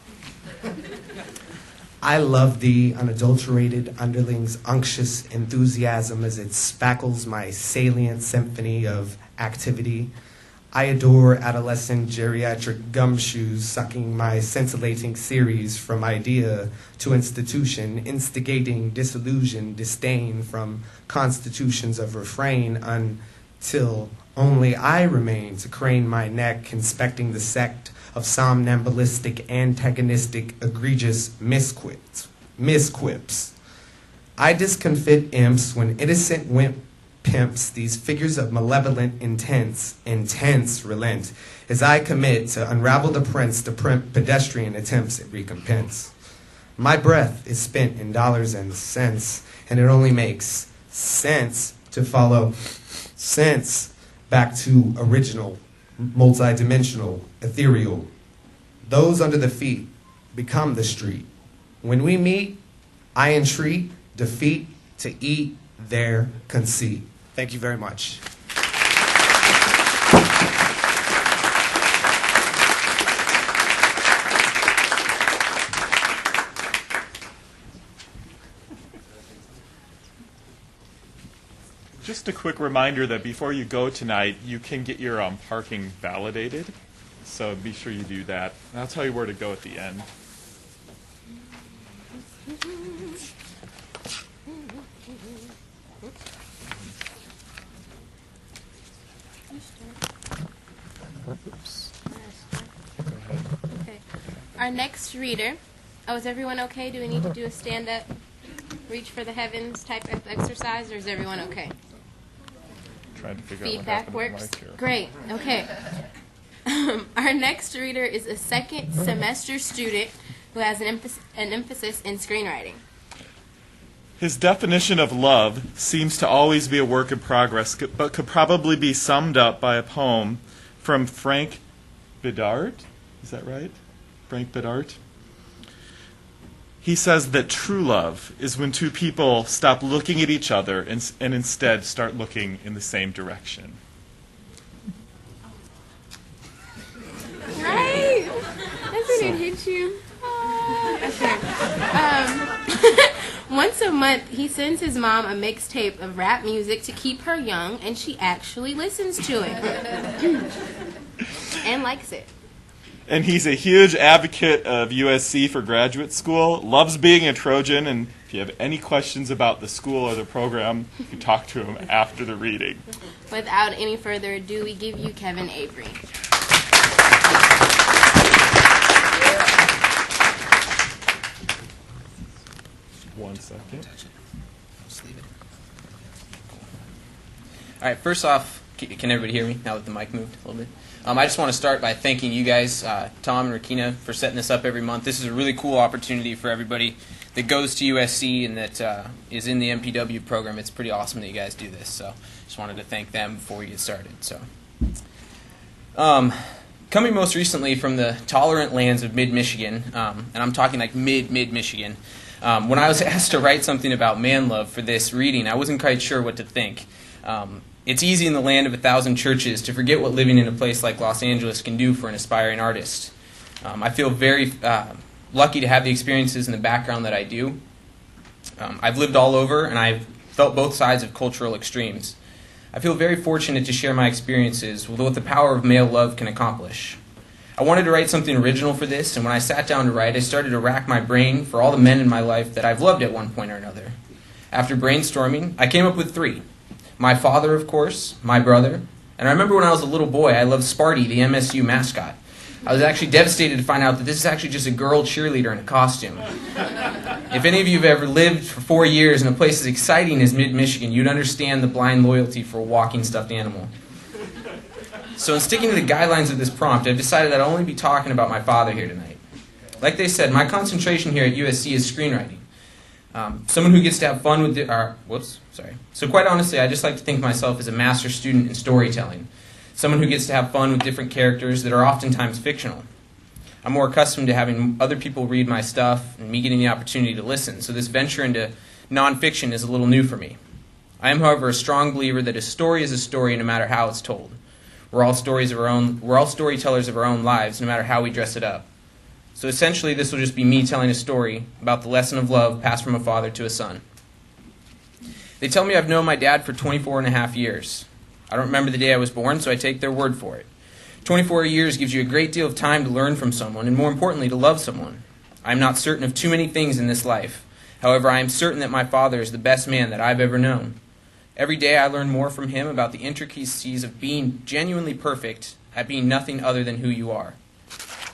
I love the unadulterated underling's unctuous enthusiasm as it spackles my salient symphony of activity. I adore adolescent geriatric gumshoes sucking my scintillating series from idea to institution, instigating disillusion, disdain from constitutions of refrain, till only I remain to crane my neck, inspecting the sect of somnambulistic, antagonistic, egregious misquips. I discomfit imps when innocent wimp pimps, these figures of malevolent intense relent, as I commit to unravel the prince, the pedestrian attempts at recompense. My breath is spent in dollars and cents, and it only makes sense to follow sense back to original, multidimensional, ethereal. Those under the feet become the street. When we meet, I entreat defeat to eat their conceit. Thank you very much. Just a quick reminder that before you go tonight, you can get your parking validated. So be sure you do that. And I'll tell you where to go at the end. Oops. Okay. Our next reader. Oh, is everyone okay? Do we need to do a stand-up, reach for the heavens type of exercise, or is everyone okay? Trying to figure out what Feedback happened with works? Mike here. Great. Okay. Our next reader is a second semester student who has an emphasis in screenwriting. His definition of love seems to always be a work in progress, but could probably be summed up by a poem from Frank Bidart. Is that right? Frank Bidart? He says that true love is when two people stop looking at each other and instead start looking in the same direction. Right? Doesn't it hit you? Okay. Once a month, he sends his mom a mixtape of rap music to keep her young, and she actually listens to it and likes it. And he's a huge advocate of USC for graduate school, loves being a Trojan, and if you have any questions about the school or the program, you can talk to him after the reading. Without any further ado, we give you Kevin Avery. One second. All right, first off, can everybody hear me now that the mic moved a little bit? I just want to start by thanking you guys, Tom and RaKenna, for setting this up every month. This is a really cool opportunity for everybody that goes to USC and that is in the MPW program. It's pretty awesome that you guys do this, so just wanted to thank them before we get started. So, coming most recently from the tolerant lands of mid-Michigan, and I'm talking like mid-Michigan, when I was asked to write something about man love for this reading, I wasn't quite sure what to think. It's easy in the land of 1,000 churches to forget what living in a place like Los Angeles can do for an aspiring artist. I feel very lucky to have the experiences and the background that I do. I've lived all over, and I've felt both sides of cultural extremes. I feel very fortunate to share my experiences with what the power of male love can accomplish. I wanted to write something original for this, and when I sat down to write, I started to rack my brain for all the men in my life that I've loved at one point or another. After brainstorming, I came up with 3. My father, of course, my brother, and I remember when I was a little boy, I loved Sparty, the MSU mascot. I was actually devastated to find out that this is actually just a girl cheerleader in a costume. If any of you have ever lived for 4 years in a place as exciting as mid-Michigan, you'd understand the blind loyalty for a walking stuffed animal. So in sticking to the guidelines of this prompt, I've decided that I'll only be talking about my father here tonight. Like they said, my concentration here at USC is screenwriting. Someone who gets to have fun with So quite honestly, I just like to think of myself as a master student in storytelling. Someone who gets to have fun with different characters that are oftentimes fictional. I'm more accustomed to having other people read my stuff and me getting the opportunity to listen, so this venture into nonfiction is a little new for me. I am, however, a strong believer that a story is a story no matter how it's told. We're all storytellers of our own lives, no matter how we dress it up. So essentially, this will just be me telling a story about the lesson of love passed from a father to a son. They tell me I've known my dad for 24 and a half years. I don't remember the day I was born, so I take their word for it. 24 years gives you a great deal of time to learn from someone, and more importantly, to love someone. I'm not certain of too many things in this life. However, I am certain that my father is the best man that I've ever known. Every day I learn more from him about the intricacies of being genuinely perfect at being nothing other than who you are.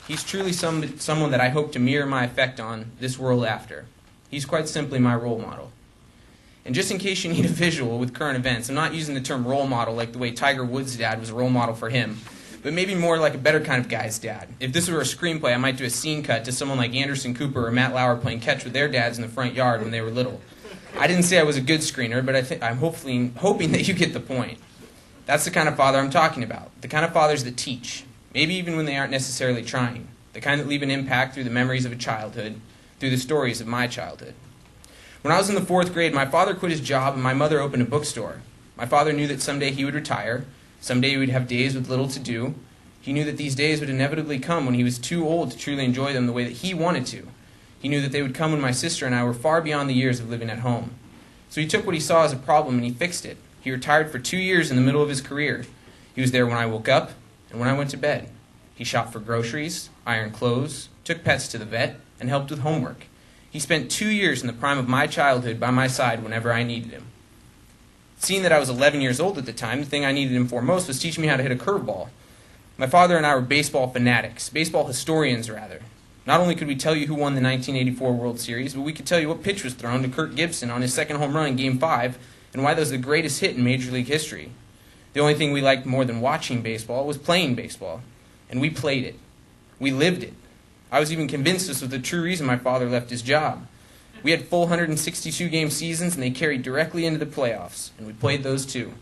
He's truly someone that I hope to mirror my effect on this world after. He's quite simply my role model. And just in case you need a visual with current events, I'm not using the term role model like the way Tiger Woods' dad was a role model for him, but maybe more like a better kind of guy's dad. If this were a screenplay, I might do a scene cut to someone like Anderson Cooper or Matt Lauer playing catch with their dads in the front yard when they were little. I didn't say I was a good screener, but I'm hoping that you get the point. That's the kind of father I'm talking about. The kind of fathers that teach, maybe even when they aren't necessarily trying. The kind that leave an impact through the memories of a childhood, through the stories of my childhood. When I was in the 4th grade, my father quit his job and my mother opened a bookstore. My father knew that someday he would retire. Someday he would have days with little to do. He knew that these days would inevitably come when he was too old to truly enjoy them the way that he wanted to. He knew that they would come when my sister and I were far beyond the years of living at home. So he took what he saw as a problem and he fixed it. He retired for 2 years in the middle of his career. He was there when I woke up and when I went to bed. He shopped for groceries, ironed clothes, took pets to the vet, and helped with homework. He spent 2 years in the prime of my childhood by my side whenever I needed him. Seeing that I was 11 years old at the time, the thing I needed him for most was teaching me how to hit a curveball. My father and I were baseball fanatics, baseball historians rather. Not only could we tell you who won the 1984 World Series, but we could tell you what pitch was thrown to Kirk Gibson on his second home run in Game 5 and why that was the greatest hit in Major League history. The only thing we liked more than watching baseball was playing baseball. And we played it. We lived it. I was even convinced this was the true reason my father left his job. We had full 162-game seasons, and they carried directly into the playoffs, and we played those too.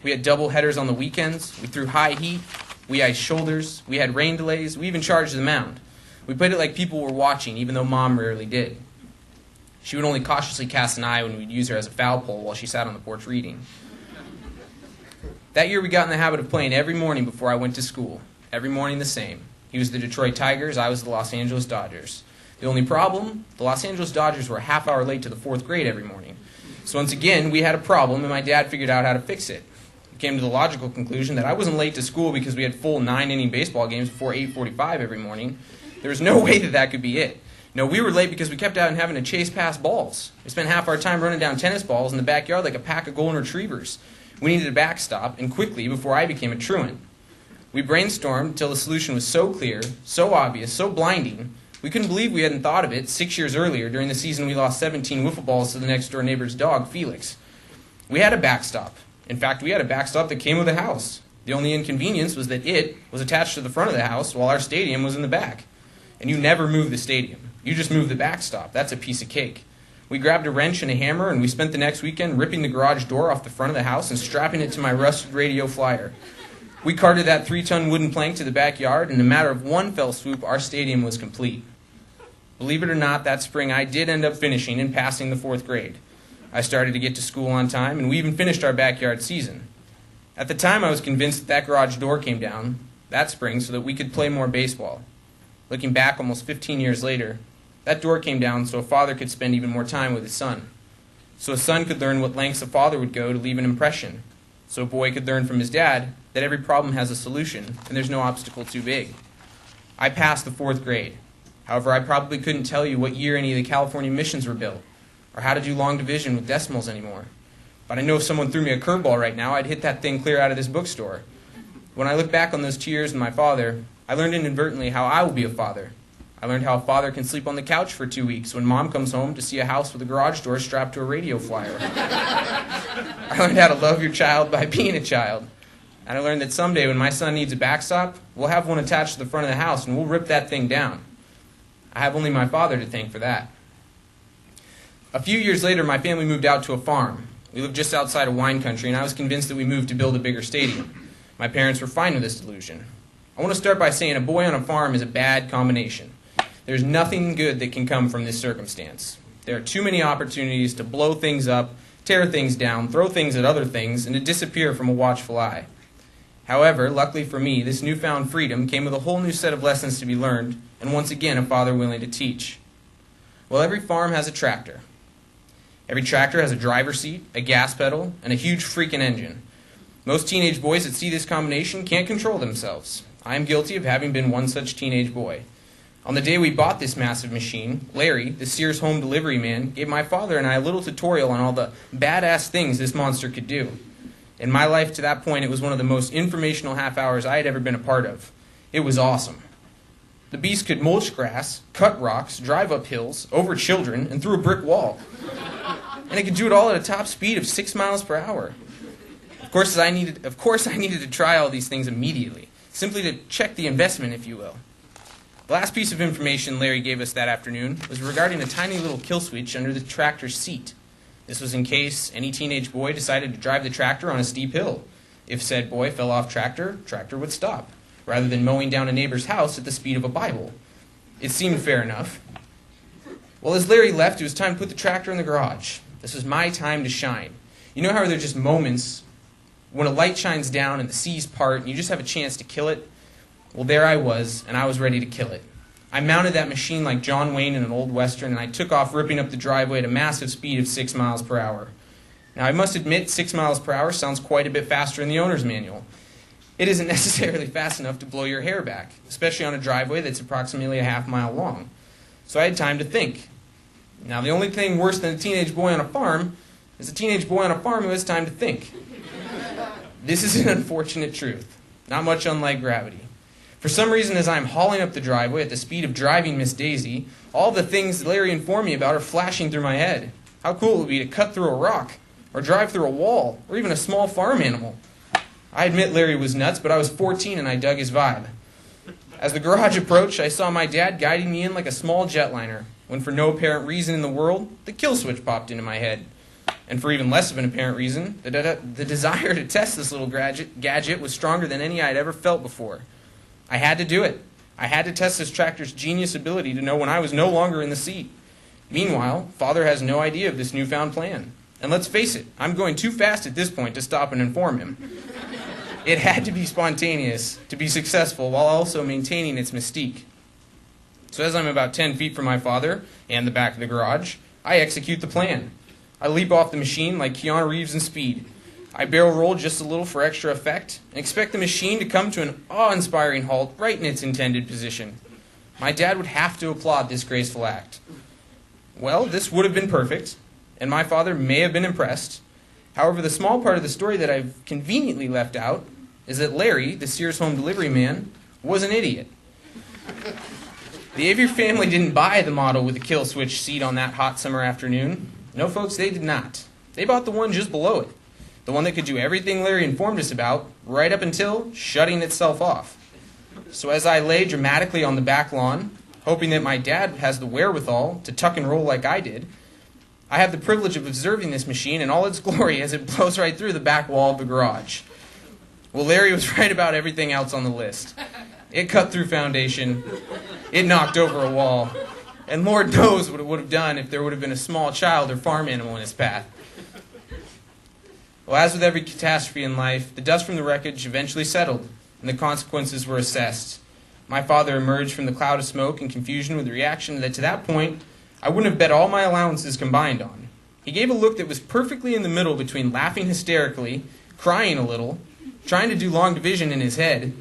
We had double headers on the weekends. We threw high heat. We iced shoulders. We had rain delays. We even charged the mound. We played it like people were watching, even though Mom rarely did. She would only cautiously cast an eye when we'd use her as a foul pole while she sat on the porch reading. That year we got in the habit of playing every morning before I went to school. Every morning the same. He was the Detroit Tigers, I was the Los Angeles Dodgers. The only problem, the Los Angeles Dodgers were a half hour late to the 4th grade every morning. So once again, we had a problem, and my dad figured out how to fix it. He came to the logical conclusion that I wasn't late to school because we had full 9-inning baseball games before 8:45 every morning. There was no way that could be it. No, we were late because we kept out and having to chase past balls. We spent half our time running down tennis balls in the backyard like a pack of golden retrievers. We needed a backstop, and quickly, before I became a truant. We brainstormed until the solution was so clear, so obvious, so blinding, we couldn't believe we hadn't thought of it 6 years earlier during the season we lost 17 wiffle balls to the next-door neighbor's dog, Felix. We had a backstop. In fact, we had a backstop that came with a house. The only inconvenience was that it was attached to the front of the house while our stadium was in the back. And you never move the stadium. You just move the backstop. That's a piece of cake. We grabbed a wrench and a hammer, and we spent the next weekend ripping the garage door off the front of the house and strapping it to my rusted radio flyer. We carted that 3-ton wooden plank to the backyard, and in a matter of one fell swoop, our stadium was complete. Believe it or not, that spring I did end up finishing and passing the 4th grade. I started to get to school on time, and we even finished our backyard season. At the time, I was convinced that garage door came down that spring so that we could play more baseball. Looking back almost 15 years later, that door came down so a father could spend even more time with his son. So a son could learn what lengths a father would go to leave an impression. So a boy could learn from his dad that every problem has a solution and there's no obstacle too big. I passed the 4th grade. However, I probably couldn't tell you what year any of the California missions were built or how to do long division with decimals anymore. But I know if someone threw me a curveball right now, I'd hit that thing clear out of this bookstore. When I look back on those 2 years with my father, I learned inadvertently how I will be a father. I learned how a father can sleep on the couch for 2 weeks when mom comes home to see a house with a garage door strapped to a radio flyer. I learned how to love your child by being a child. And I learned that someday when my son needs a backstop, we'll have one attached to the front of the house and we'll rip that thing down. I have only my father to thank for that. A few years later, my family moved out to a farm. We lived just outside of wine country, and I was convinced that we moved to build a bigger stadium. My parents were fine with this delusion. I want to start by saying a boy on a farm is a bad combination. There's nothing good that can come from this circumstance. There are too many opportunities to blow things up, tear things down, throw things at other things, and to disappear from a watchful eye. However, luckily for me, this newfound freedom came with a whole new set of lessons to be learned, and once again, a father willing to teach. Well, every farm has a tractor. Every tractor has a driver's seat, a gas pedal, and a huge freaking engine. Most teenage boys that see this combination can't control themselves. I am guilty of having been one such teenage boy. On the day we bought this massive machine, Larry, the Sears home delivery man, gave my father and I a little tutorial on all the badass things this monster could do. In my life to that point, it was one of the most informational half hours I had ever been a part of. It was awesome. The beast could mulch grass, cut rocks, drive up hills, over children, and through a brick wall. And it could do it all at a top speed of 6 miles per hour. Of course, I needed to try all these things immediately, simply to check the investment, if you will. The last piece of information Larry gave us that afternoon was regarding a tiny little kill switch under the tractor's seat. This was in case any teenage boy decided to drive the tractor on a steep hill. If said boy fell off tractor would stop, rather than mowing down a neighbor's house at the speed of a Bible. It seemed fair enough. Well, as Larry left, it was time to put the tractor in the garage. This was my time to shine. You know how there are just moments when a light shines down and the seas part and you just have a chance to kill it? Well, there I was, and I was ready to kill it. I mounted that machine like John Wayne in an old Western, and I took off ripping up the driveway at a massive speed of 6 miles per hour. Now, I must admit, 6 miles per hour sounds quite a bit faster in the owner's manual. It isn't necessarily fast enough to blow your hair back, especially on a driveway that's approximately a half-mile long. So I had time to think. Now, the only thing worse than a teenage boy on a farm is a teenage boy on a farm who has time to think. This is an unfortunate truth, not much unlike gravity. For some reason, as I'm hauling up the driveway at the speed of driving Miss Daisy, all the things Larry informed me about are flashing through my head. How cool it would be to cut through a rock, or drive through a wall, or even a small farm animal. I admit Larry was nuts, but I was 14 and I dug his vibe. As the garage approached, I saw my dad guiding me in like a small jetliner, when for no apparent reason in the world, the kill switch popped into my head. And for even less of an apparent reason, the desire to test this little gadget was stronger than any I had ever felt before. I had to do it. I had to test this tractor's genius ability to know when I was no longer in the seat. Meanwhile, Father has no idea of this newfound plan. And let's face it, I'm going too fast at this point to stop and inform him. It had to be spontaneous to be successful while also maintaining its mystique. So as I'm about 10 feet from my father and the back of the garage, I execute the plan. I leap off the machine like Keanu Reeves in Speed. I barrel roll just a little for extra effect and expect the machine to come to an awe-inspiring halt right in its intended position. My dad would have to applaud this graceful act. Well, this would have been perfect, and my father may have been impressed. However, the small part of the story that I've conveniently left out is that Larry, the Sears home delivery man, was an idiot. The Avery family didn't buy the model with the kill switch seat on that hot summer afternoon. No, folks, they did not. They bought the one just below it. The one that could do everything Larry informed us about, right up until shutting itself off. So as I lay dramatically on the back lawn, hoping that my dad has the wherewithal to tuck and roll like I did, I have the privilege of observing this machine in all its glory as it blows right through the back wall of the garage. Well, Larry was right about everything else on the list. It cut through foundation, it knocked over a wall, and Lord knows what it would have done if there would have been a small child or farm animal in its path. Well, as with every catastrophe in life, the dust from the wreckage eventually settled, and the consequences were assessed. My father emerged from the cloud of smoke and confusion with a reaction that to that point, I wouldn't have bet all my allowances combined on. He gave a look that was perfectly in the middle between laughing hysterically, crying a little, trying to do long division in his head,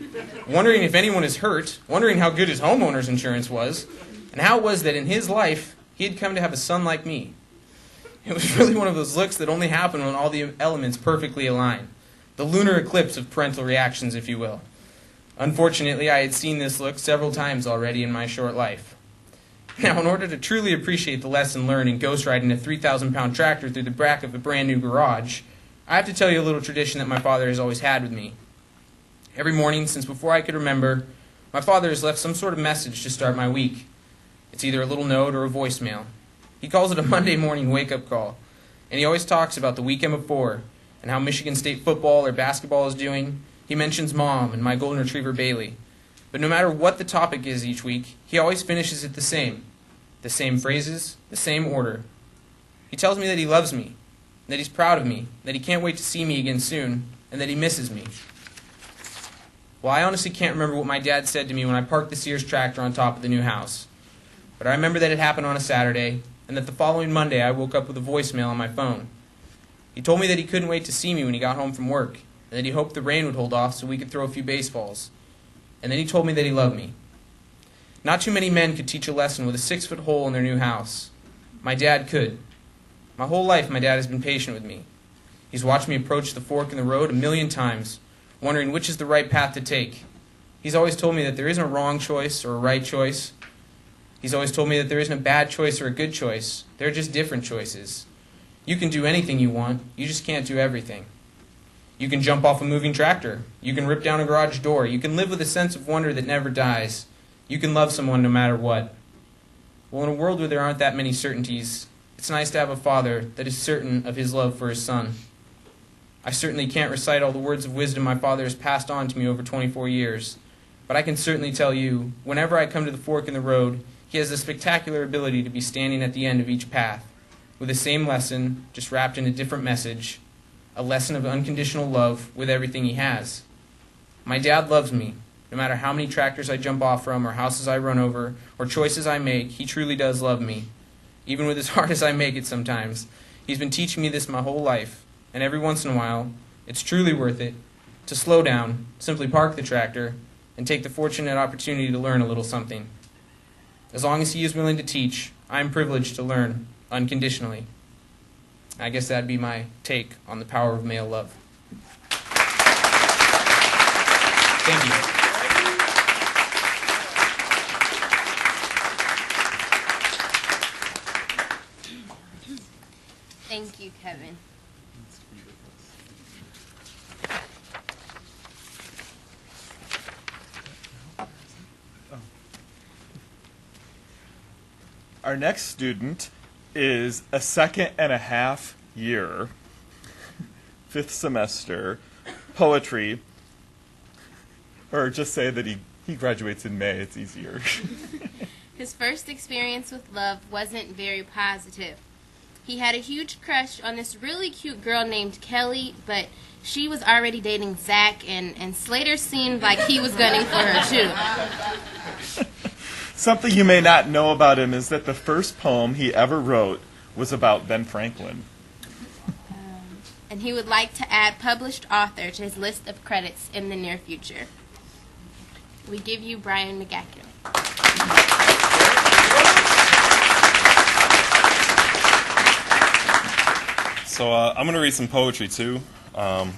wondering if anyone is hurt, wondering how good his homeowner's insurance was, and how it was that in his life, he had come to have a son like me. It was really one of those looks that only happen when all the elements perfectly align. The lunar eclipse of parental reactions, if you will. Unfortunately, I had seen this look several times already in my short life. Now, in order to truly appreciate the lesson learned in ghost riding a 3,000-pound tractor through the back of a brand new garage, I have to tell you a little tradition that my father has always had with me. Every morning, since before I could remember, my father has left some sort of message to start my week. It's either a little note or a voicemail. He calls it a Monday morning wake-up call, and he always talks about the weekend before and how Michigan State football or basketball is doing. He mentions Mom and my golden retriever Bailey. But no matter what the topic is each week, he always finishes it the same. The same phrases, the same order. He tells me that he loves me, that he's proud of me, that he can't wait to see me again soon, and that he misses me. Well, I honestly can't remember what my dad said to me when I parked the Sears tractor on top of the new house. But I remember that it happened on a Saturday, and that the following Monday I woke up with a voicemail on my phone. He told me that he couldn't wait to see me when he got home from work, and that he hoped the rain would hold off so we could throw a few baseballs. And then he told me that he loved me. Not too many men could teach a lesson with a 6-foot hole in their new house. My dad could. My whole life, my dad has been patient with me. He's watched me approach the fork in the road 1,000,000 times, wondering which is the right path to take. He's always told me that there isn't a wrong choice or a right choice. He's always told me that there isn't a bad choice or a good choice. There are just different choices. You can do anything you want, you just can't do everything. You can jump off a moving tractor. You can rip down a garage door. You can live with a sense of wonder that never dies. You can love someone no matter what. Well, in a world where there aren't that many certainties, it's nice to have a father that is certain of his love for his son. I certainly can't recite all the words of wisdom my father has passed on to me over 24 years, but I can certainly tell you, whenever I come to the fork in the road, he has the spectacular ability to be standing at the end of each path, with the same lesson, just wrapped in a different message, a lesson of unconditional love with everything he has. My dad loves me. No matter how many tractors I jump off from, or houses I run over, or choices I make, he truly does love me. Even with as hard as I make it sometimes. He's been teaching me this my whole life, and every once in a while, it's truly worth it to slow down, simply park the tractor, and take the fortunate opportunity to learn a little something. As long as he is willing to teach, I am privileged to learn unconditionally. I guess that'd be my take on the power of male love. Thank you. Thank you, Kevin. Our next student is a 2.5 year, 5th semester, poetry, or just say that he graduates in May, it's easier. His first experience with love wasn't very positive. He had a huge crush on this really cute girl named Kelly, but she was already dating Zach, and Slater seemed like he was gunning for her too. Something you may not know about him is that the first poem he ever wrote was about Ben Franklin. And he would like to add published author to his list of credits in the near future. We give you Bryan McGackin. So I'm going to read some poetry too. I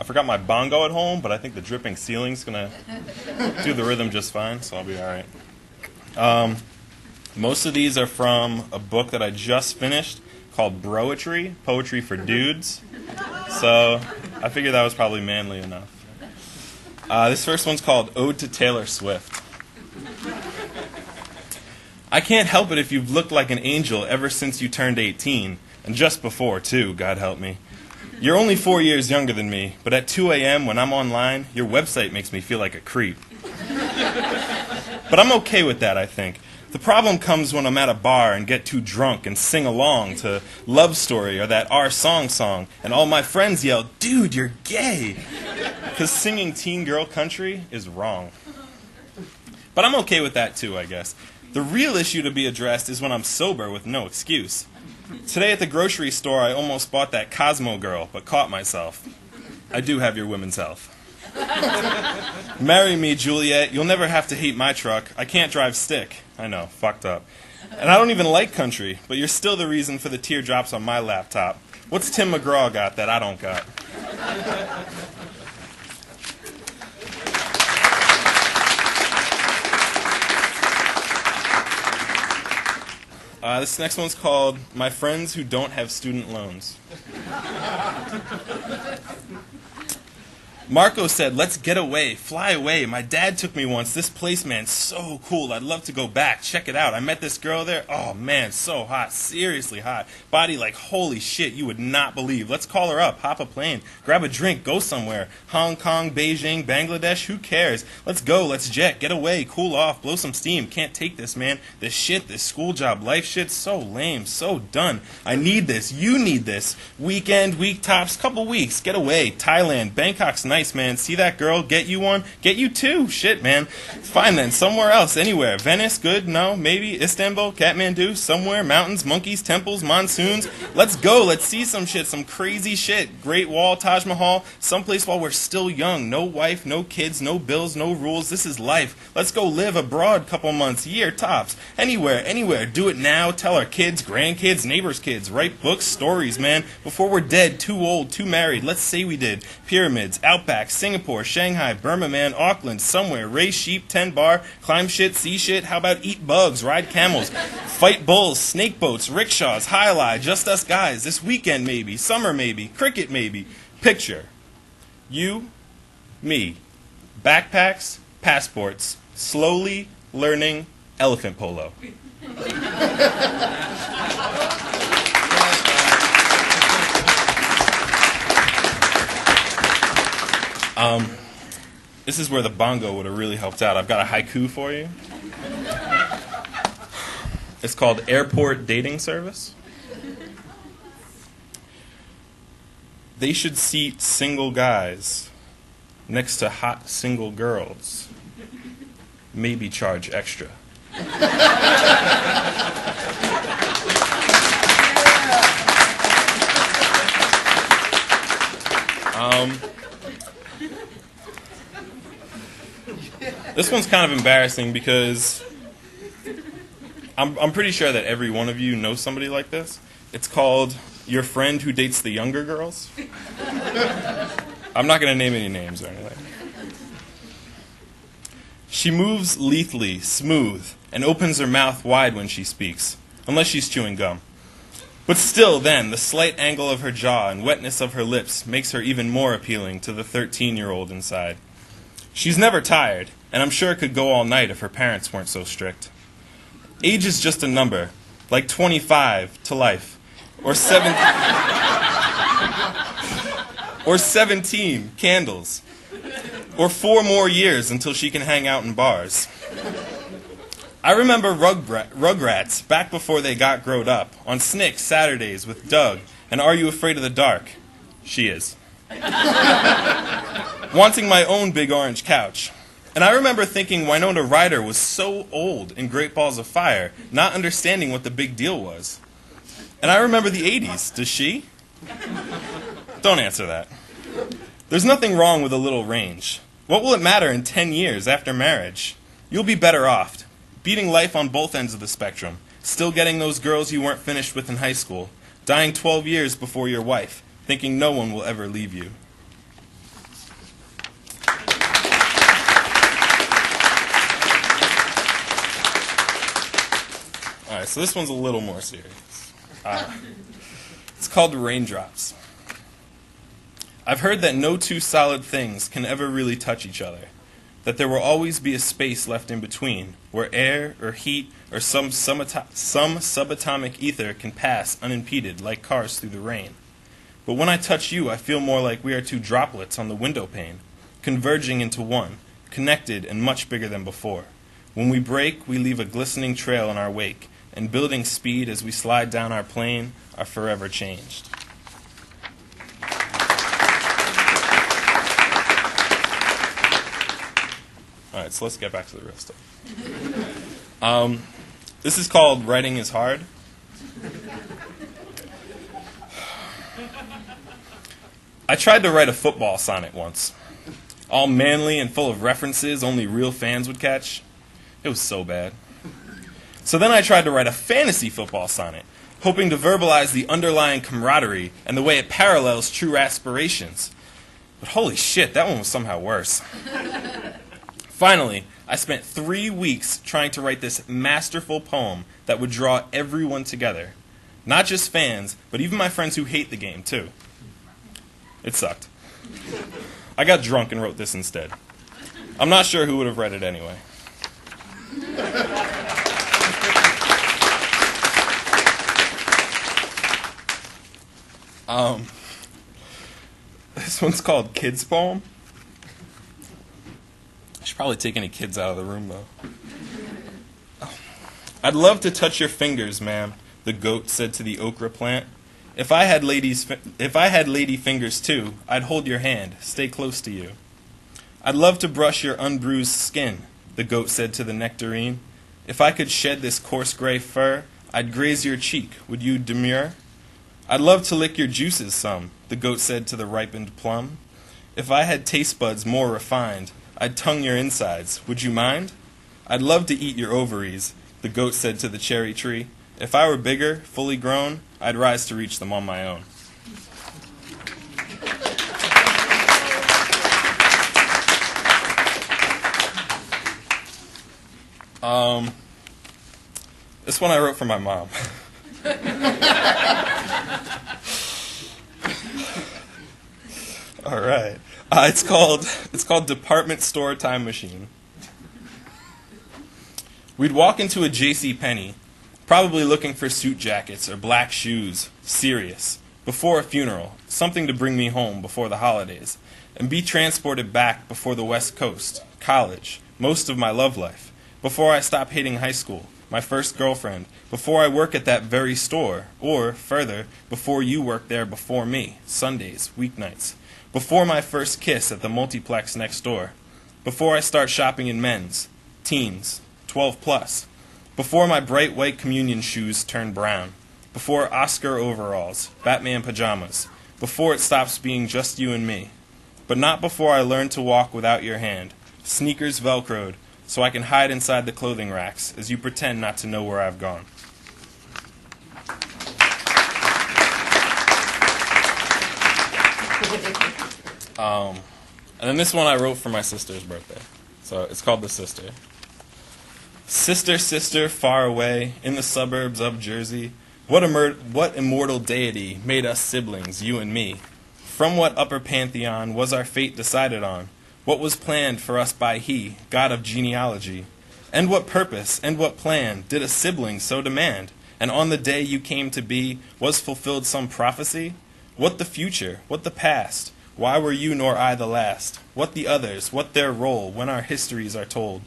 forgot my bongo at home, but I think the dripping ceiling's going to do the rhythm just fine, so I'll be all right. Most of these are from a book that I just finished called Broetry, Poetry for Dudes. So I figured that was probably manly enough. This first one's called Ode to Taylor Swift. I can't help it if you've looked like an angel ever since you turned 18, and just before, too, God help me. You're only 4 years younger than me, but at 2 a.m. when I'm online, your website makes me feel like a creep. But I'm okay with that, I think. The problem comes when I'm at a bar and get too drunk and sing along to Love Story or that Our Song, and all my friends yell, "Dude, you're gay!" Because singing teen girl country is wrong. But I'm okay with that too, I guess. The real issue to be addressed is when I'm sober with no excuse. Today at the grocery store, I almost bought that Cosmo girl, but caught myself. I do have your women's health. Marry me, Juliet. You'll never have to hate my truck. I can't drive stick. I know, fucked up. And I don't even like country, but you're still the reason for the teardrops on my laptop. What's Tim McGraw got that I don't got? This next one's called My Friends Who Don't Have Student Loans. Marco said, "Let's get away, fly away. My dad took me once. This place, man, so cool. I'd love to go back. Check it out. I met this girl there. Oh, man, so hot. Seriously hot. Body like, holy shit, you would not believe. Let's call her up, hop a plane, grab a drink, go somewhere. Hong Kong, Beijing, Bangladesh, who cares? Let's go, let's jet, get away, cool off, blow some steam. Can't take this, man. This shit, this school job, life shit, so lame, so done. I need this. You need this. Weekend, week tops, couple weeks. Get away. Thailand, Bangkok's nice. nice, man. See that girl? Get you one? Get you two? Shit, man. Fine then, somewhere else, anywhere. Venice, good? No, maybe. Istanbul, Kathmandu, somewhere. Mountains, monkeys, temples, monsoons. Let's go, let's see some shit, some crazy shit. Great Wall, Taj Mahal, someplace while we're still young. No wife, no kids, no bills, no rules. This is life. Let's go live abroad couple months, year tops. Anywhere, anywhere. Do it now. Tell our kids, grandkids, neighbors' kids. Write books, stories, man. Before we're dead, too old, too married. Let's say we did. Pyramids, Outback, Singapore, Shanghai, Burma, man, Auckland, somewhere. Raise sheep, 10 bar, climb shit, see shit. How about eat bugs, ride camels, fight bulls, snake boats, rickshaws, high-lie, just us guys. This weekend maybe, summer maybe, cricket maybe. Picture. You, me, backpacks, passports, slowly learning elephant polo. This is where the bongo would have really helped out. I've got a haiku for you. It's called Airport Dating Service. They should seat single guys next to hot single girls. Maybe charge extra. This one's kind of embarrassing because I'm pretty sure that every one of you knows somebody like this. It's called Your Friend Who Dates the Younger Girls. I'm not going to name any names or anything. She moves lethally, smooth, and opens her mouth wide when she speaks, unless she's chewing gum. But still, then, the slight angle of her jaw and wetness of her lips makes her even more appealing to the 13-year-old inside. She's never tired, and I'm sure could go all night if her parents weren't so strict. Age is just a number, like 25 to life, or 17 candles, or 4 more years until she can hang out in bars. I remember Rugrats back before they got growed up, on Snick Saturdays with Doug, and Are You Afraid of the Dark? She is. Wanting my own big orange couch. And I remember thinking Winona Ryder was so old in Great Balls of Fire, not understanding what the big deal was. And I remember the 80s. Does she? Don't answer that. There's nothing wrong with a little range. What will it matter in 10 years after marriage? You'll be better off, beating life on both ends of the spectrum, still getting those girls you weren't finished with in high school, dying 12 years before your wife, thinking no one will ever leave you. All right, so this one's a little more serious. It's called Raindrops. I've heard that no two solid things can ever really touch each other, that there will always be a space left in between, where air or heat or some subatomic ether can pass unimpeded like cars through the rain. But when I touch you, I feel more like we are two droplets on the window pane, converging into one, connected and much bigger than before. When we break, we leave a glistening trail in our wake, and building speed as we slide down our plane are forever changed. All right, so let's get back to the real stuff. This is called Writing is Hard. I tried to write a football sonnet once, all manly and full of references only real fans would catch. It was so bad. So then I tried to write a fantasy football sonnet, hoping to verbalize the underlying camaraderie and the way it parallels true aspirations. But holy shit, that one was somehow worse. Finally, I spent 3 weeks trying to write this masterful poem that would draw everyone together. Not just fans, but even my friends who hate the game, too. It sucked. I got drunk and wrote this instead. I'm not sure who would have read it anyway. This one's called Kids Poem. I should probably take any kids out of the room, though. I'd love to touch your fingers, ma'am, the goat said to the okra plant. If I had lady fingers too, I'd hold your hand, stay close to you. I'd love to brush your unbruised skin, the goat said to the nectarine. If I could shed this coarse gray fur, I'd graze your cheek, would you demur? I'd love to lick your juices some, the goat said to the ripened plum. If I had taste buds more refined, I'd tongue your insides, would you mind? I'd love to eat your ovaries, the goat said to the cherry tree. If I were bigger, fully grown, I'd rise to reach them on my own. This one I wrote for my mom. All right. It's called Department Store Time Machine. We'd walk into a JCPenney, probably looking for suit jackets or black shoes, serious, before a funeral, something to bring me home before the holidays, and be transported back before the West Coast, college, most of my love life, before I stop hating high school, my first girlfriend, before I work at that very store, or, further, before you work there before me, Sundays, weeknights, before my first kiss at the multiplex next door, before I start shopping in men's, teens, 12 plus, before my bright white communion shoes turn brown, before Oscar overalls, Batman pajamas, before it stops being just you and me, but not before I learn to walk without your hand, sneakers velcroed, so I can hide inside the clothing racks as you pretend not to know where I've gone. And then this one I wrote for my sister's birthday. So it's called The Sister. Sister, sister, far away, in the suburbs of Jersey, what immortal deity made us siblings, you and me? From what upper pantheon was our fate decided on? What was planned for us by He, God of genealogy? And what purpose and what plan did a sibling so demand? And on the day you came to be, was fulfilled some prophecy? What the future? What the past? Why were you nor I the last? What the others? What their role when our histories are told?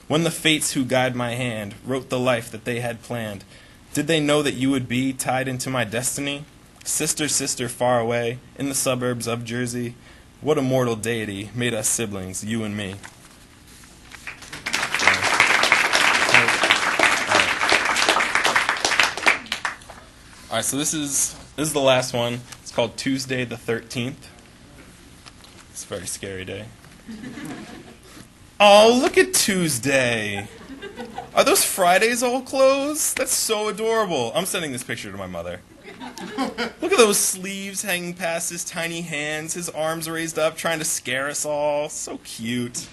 When the fates who guide my hand wrote the life that they had planned, did they know that you would be tied into my destiny? Sister, sister, far away, in the suburbs of Jersey, what immortal deity made us siblings, you and me? All right, so this is the last one. It's called Tuesday the 13th. It's a very scary day. Oh, look at Tuesday. Are those Fridays all closed? That's so adorable. I'm sending this picture to my mother. Look at those sleeves hanging past his tiny hands, his arms raised up, trying to scare us all. So cute.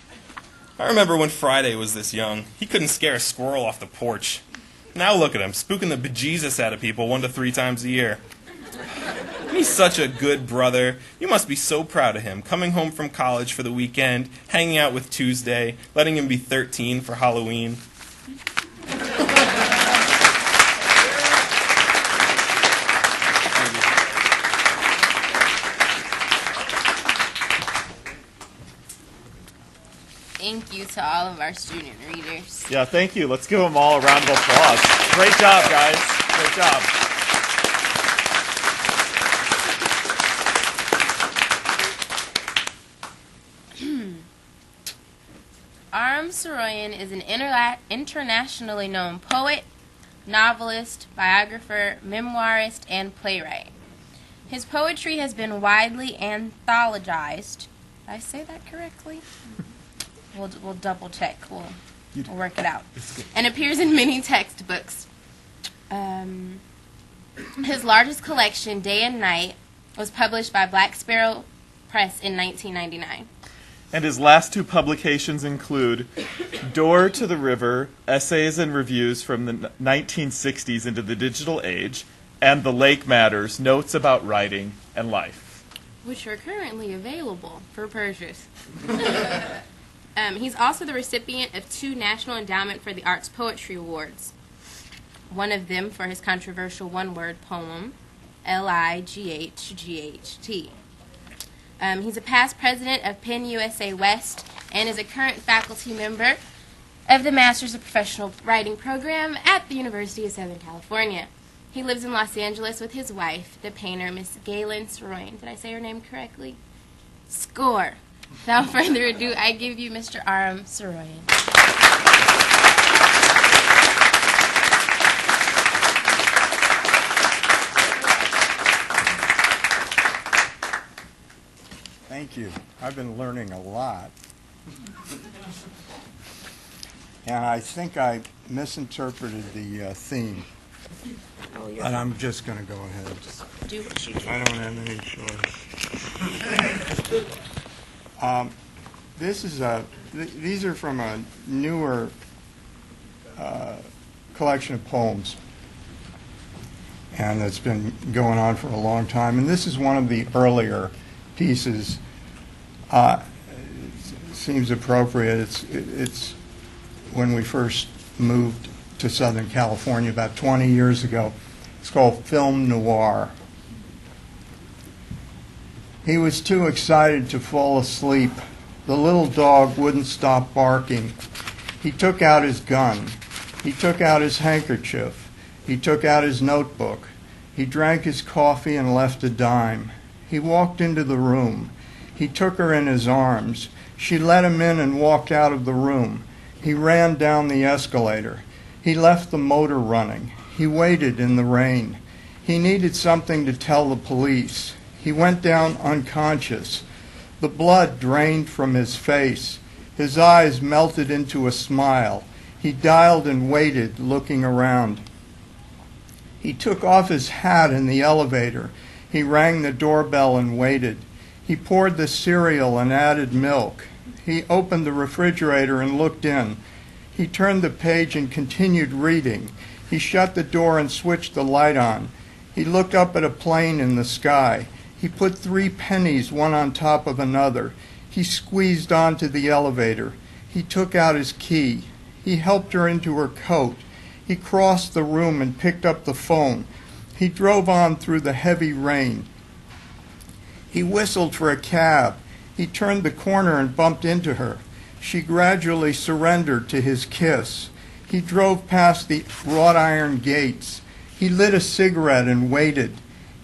I remember when Friday was this young. He couldn't scare a squirrel off the porch. Now look at him, spooking the bejesus out of people 1 to 3 times a year. He's such a good brother. You must be so proud of him, coming home from college for the weekend, hanging out with Tuesday, letting him be 13 for Halloween. Thank you to all of our student readers. Yeah, thank you. Let's give them all a round of applause. Great job, guys. Great job. Aram Saroyan is an internationally known poet, novelist, biographer, memoirist, and playwright. His poetry has been widely anthologized. Did I say that correctly? We'll double check. We'll work it out. And appears in many textbooks. His largest collection, Day and Night, was published by Black Sparrow Press in 1999. And his last 2 publications include Door to the River, Essays and Reviews from the 1960s into the Digital Age, and The Lake Matters, Notes about Writing and Life. Which are currently available for purchase. He's also the recipient of 2 National Endowment for the Arts Poetry Awards. One of them for his controversial one-word poem, Lighght. He's a past president of Penn USA West and is a current faculty member of the Masters of Professional Writing program at the University of Southern California. He lives in Los Angeles with his wife, the painter, Miss Aram Saroyan. Did I say her name correctly? Score. Without further ado, I give you Mr. Aram Saroyan. Thank you. I've been learning a lot. And I think I misinterpreted the theme. Oh, But I'm just going to go ahead. do what you do. I don't have any choice. These are from a newer collection of poems. And it's been going on for a long time. And this is one of the earlier pieces. Seems appropriate. It's when we first moved to Southern California about 20 years ago. It's called Film Noir. He was too excited to fall asleep. The little dog wouldn't stop barking. He took out his gun. He took out his handkerchief. He took out his notebook. He drank his coffee and left a dime. He walked into the room. He took her in his arms. She let him in and walked out of the room. He ran down the escalator. He left the motor running. He waited in the rain. He needed something to tell the police. He went down unconscious. The blood drained from his face. His eyes melted into a smile. He dialed and waited, looking around. He took off his hat in the elevator. He rang the doorbell and waited. He poured the cereal and added milk. He opened the refrigerator and looked in. He turned the page and continued reading. He shut the door and switched the light on. He looked up at a plane in the sky. He put 3 pennies one on top of another. He squeezed onto the elevator. He took out his key. He helped her into her coat. He crossed the room and picked up the phone. He drove on through the heavy rain. He whistled for a cab. He turned the corner and bumped into her. She gradually surrendered to his kiss. He drove past the wrought iron gates. He lit a cigarette and waited.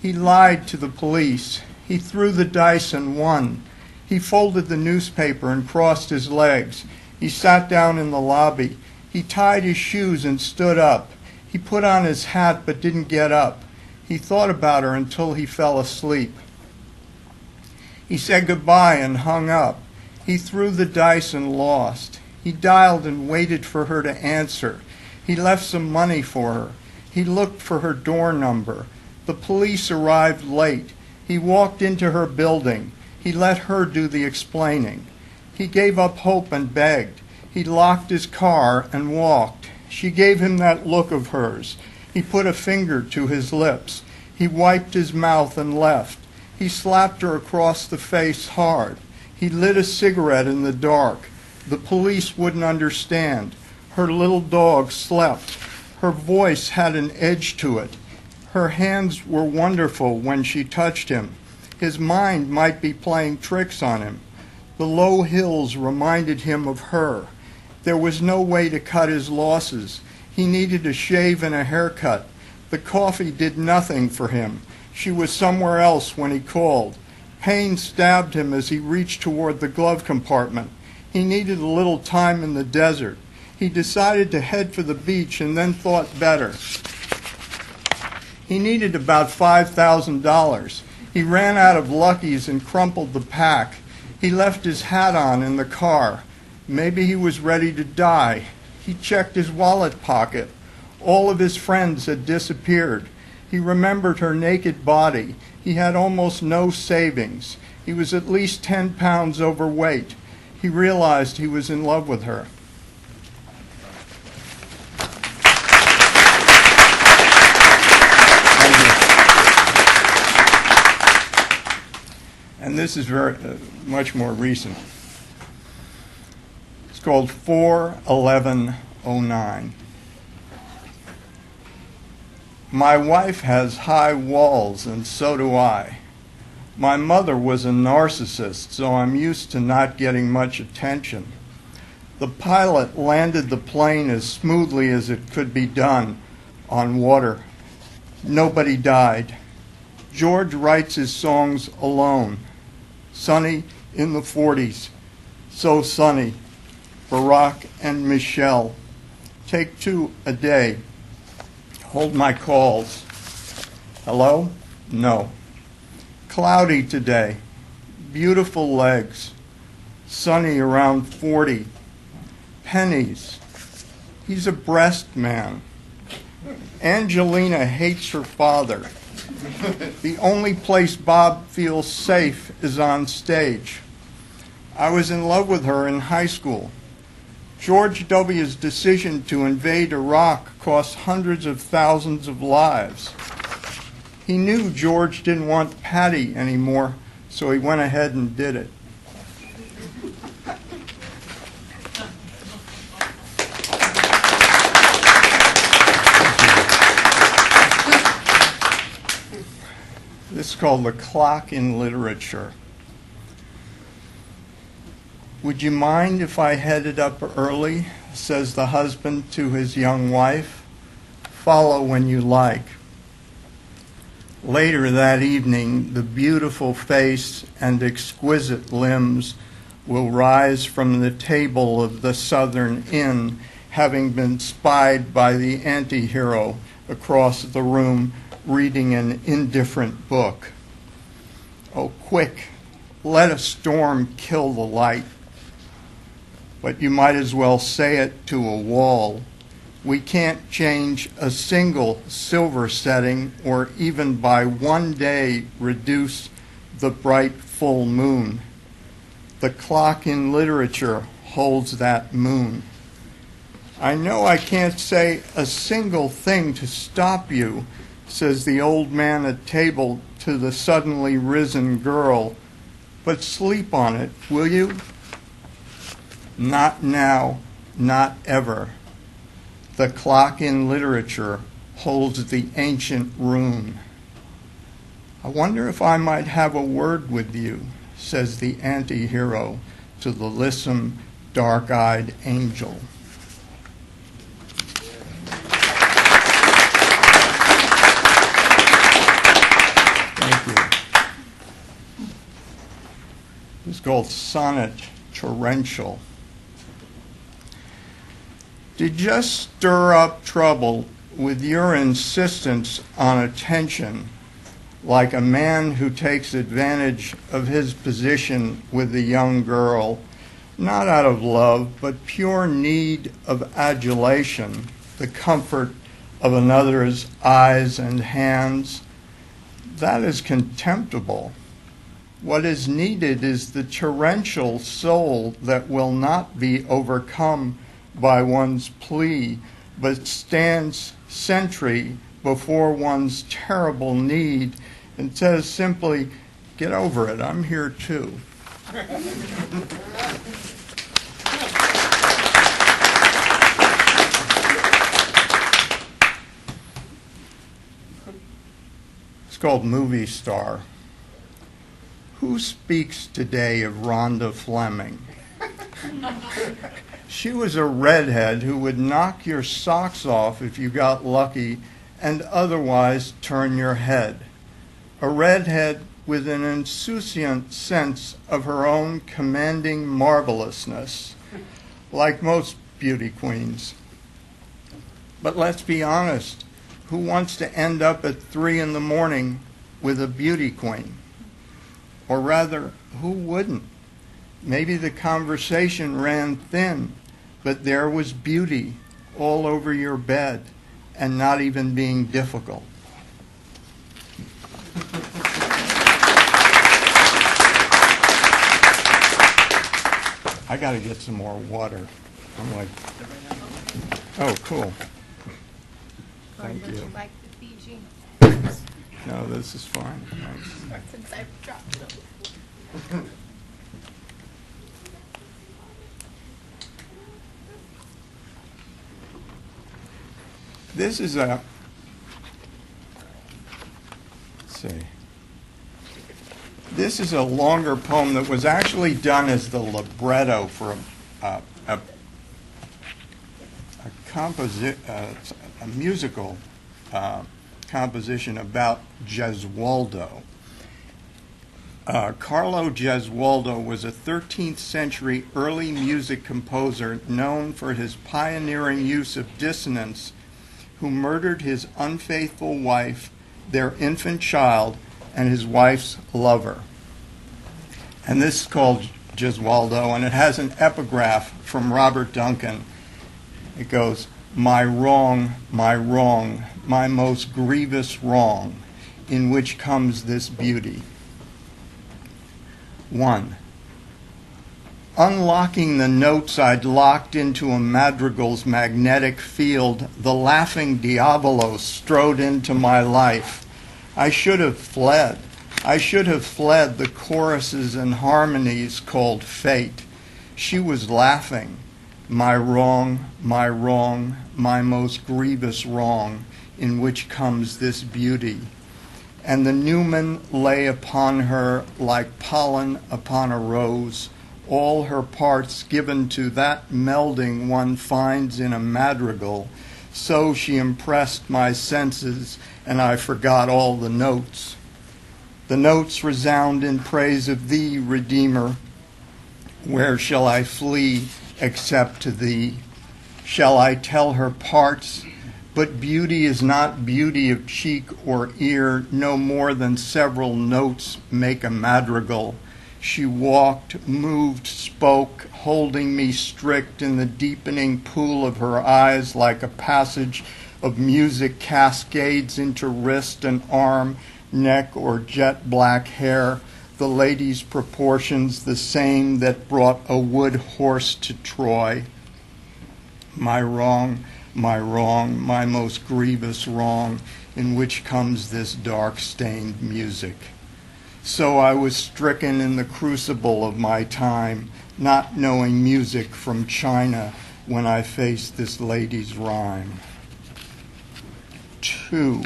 He lied to the police. He threw the dice and won. He folded the newspaper and crossed his legs. He sat down in the lobby. He tied his shoes and stood up. He put on his hat but didn't get up. He thought about her until he fell asleep. He said goodbye and hung up. He threw the dice and lost. He dialed and waited for her to answer. He left some money for her. He looked for her door number. The police arrived late. He walked into her building. He let her do the explaining. He gave up hope and begged. He locked his car and walked. She gave him that look of hers. He put a finger to his lips. He wiped his mouth and left. He slapped her across the face hard. He lit a cigarette in the dark. The police wouldn't understand. Her little dog slept. Her voice had an edge to it. Her hands were wonderful when she touched him. His mind might be playing tricks on him. The low hills reminded him of her. There was no way to cut his losses. He needed a shave and a haircut. The coffee did nothing for him. She was somewhere else when he called. Pain stabbed him as he reached toward the glove compartment. He needed a little time in the desert. He decided to head for the beach and then thought better. He needed about $5,000. He ran out of Luckies and crumpled the pack. He left his hat on in the car. Maybe he was ready to die. He checked his wallet pocket. All of his friends had disappeared. He remembered her naked body. He had almost no savings. He was at least 10 pounds overweight. He realized he was in love with her. And this is very much more recent. It's called 4/11/09. My wife has high walls, and so do I. My mother was a narcissist, so I'm used to not getting much attention. The pilot landed the plane as smoothly as it could be done on water. Nobody died. George writes his songs alone. Sunny in the 40s. So sunny. Barack and Michelle. Take 2 a day. Hold my calls. Hello? No. Cloudy today. Beautiful legs. Sunny around 40. Pennies. He's a breast man. Angelina hates her father. The only place Bob feels safe is on stage. I was in love with her in high school. George W.'s decision to invade Iraq cost hundreds of thousands of lives. He knew George didn't want Patty anymore, so he went ahead and did it. This is called The Clock in Literature. Would you mind if I headed up early, says the husband to his young wife. Follow when you like. Later that evening, the beautiful face and exquisite limbs will rise from the table of the Southern Inn, having been spied by the anti-hero across the room reading an indifferent book. Oh, quick, let a storm kill the light. But you might as well say it to a wall. We can't change a single silver setting or even by 1 day reduce the bright full moon. The clock in literature holds that moon. I know I can't say a single thing to stop you, says the old man at table to the suddenly risen girl, but sleep on it, will you? Not now, not ever. The clock in literature holds the ancient rune. I wonder if I might have a word with you, says the anti-hero to the lissom, dark-eyed angel. Thank you. It's called Sonnet Torrential. To just stir up trouble with your insistence on attention, like a man who takes advantage of his position with a young girl, not out of love, but pure need of adulation, the comfort of another's eyes and hands, that is contemptible. What is needed is the torrential soul that will not be overcome by one's plea, but stands sentry before one's terrible need and says simply, get over it, I'm here too. It's called Movie Star. Who speaks today of Rhonda Fleming? She was a redhead who would knock your socks off if you got lucky and otherwise turn your head. A redhead with an insouciant sense of her own commanding marvelousness, like most beauty queens. But let's be honest, who wants to end up at 3 in the morning with a beauty queen? Or rather, who wouldn't? Maybe the conversation ran thin, but there was beauty all over your bed and not even being difficult. I got to get some more water. I'm like, oh, cool. Thank you. Would you like the Fiji? No, this is fine. Thanks. Since I dropped it. This is a, let's see. This is a longer poem that was actually done as the libretto for a musical composition about Gesualdo. Carlo Gesualdo was a 13th century early music composer known for his pioneering use of dissonance, who murdered his unfaithful wife, their infant child, and his wife's lover. And this is called Gesualdo, and it has an epigraph from Robert Duncan. It goes, my wrong, my most grievous wrong, in which comes this beauty. 1. Unlocking the notes I'd locked into a madrigal's magnetic field, the laughing Diavolo strode into my life. I should have fled. I should have fled the choruses and harmonies called fate. She was laughing. My wrong, my most grievous wrong, in which comes this beauty. And the Newman lay upon her like pollen upon a rose, all her parts given to that melding one finds in a madrigal. So she impressed my senses, and I forgot all the notes. The notes resound in praise of thee, Redeemer. Where shall I flee except to thee? Shall I tell her parts? But beauty is not beauty of cheek or ear, no more than several notes make a madrigal. She walked, moved, spoke, holding me strict in the deepening pool of her eyes like a passage of music cascades into wrist and arm, neck, or jet black hair, the lady's proportions the same that brought a wood horse to Troy. My wrong, my most grievous wrong, in which comes this dark-stained music. So I was stricken in the crucible of my time, not knowing music from China when I faced this lady's rhyme. 2.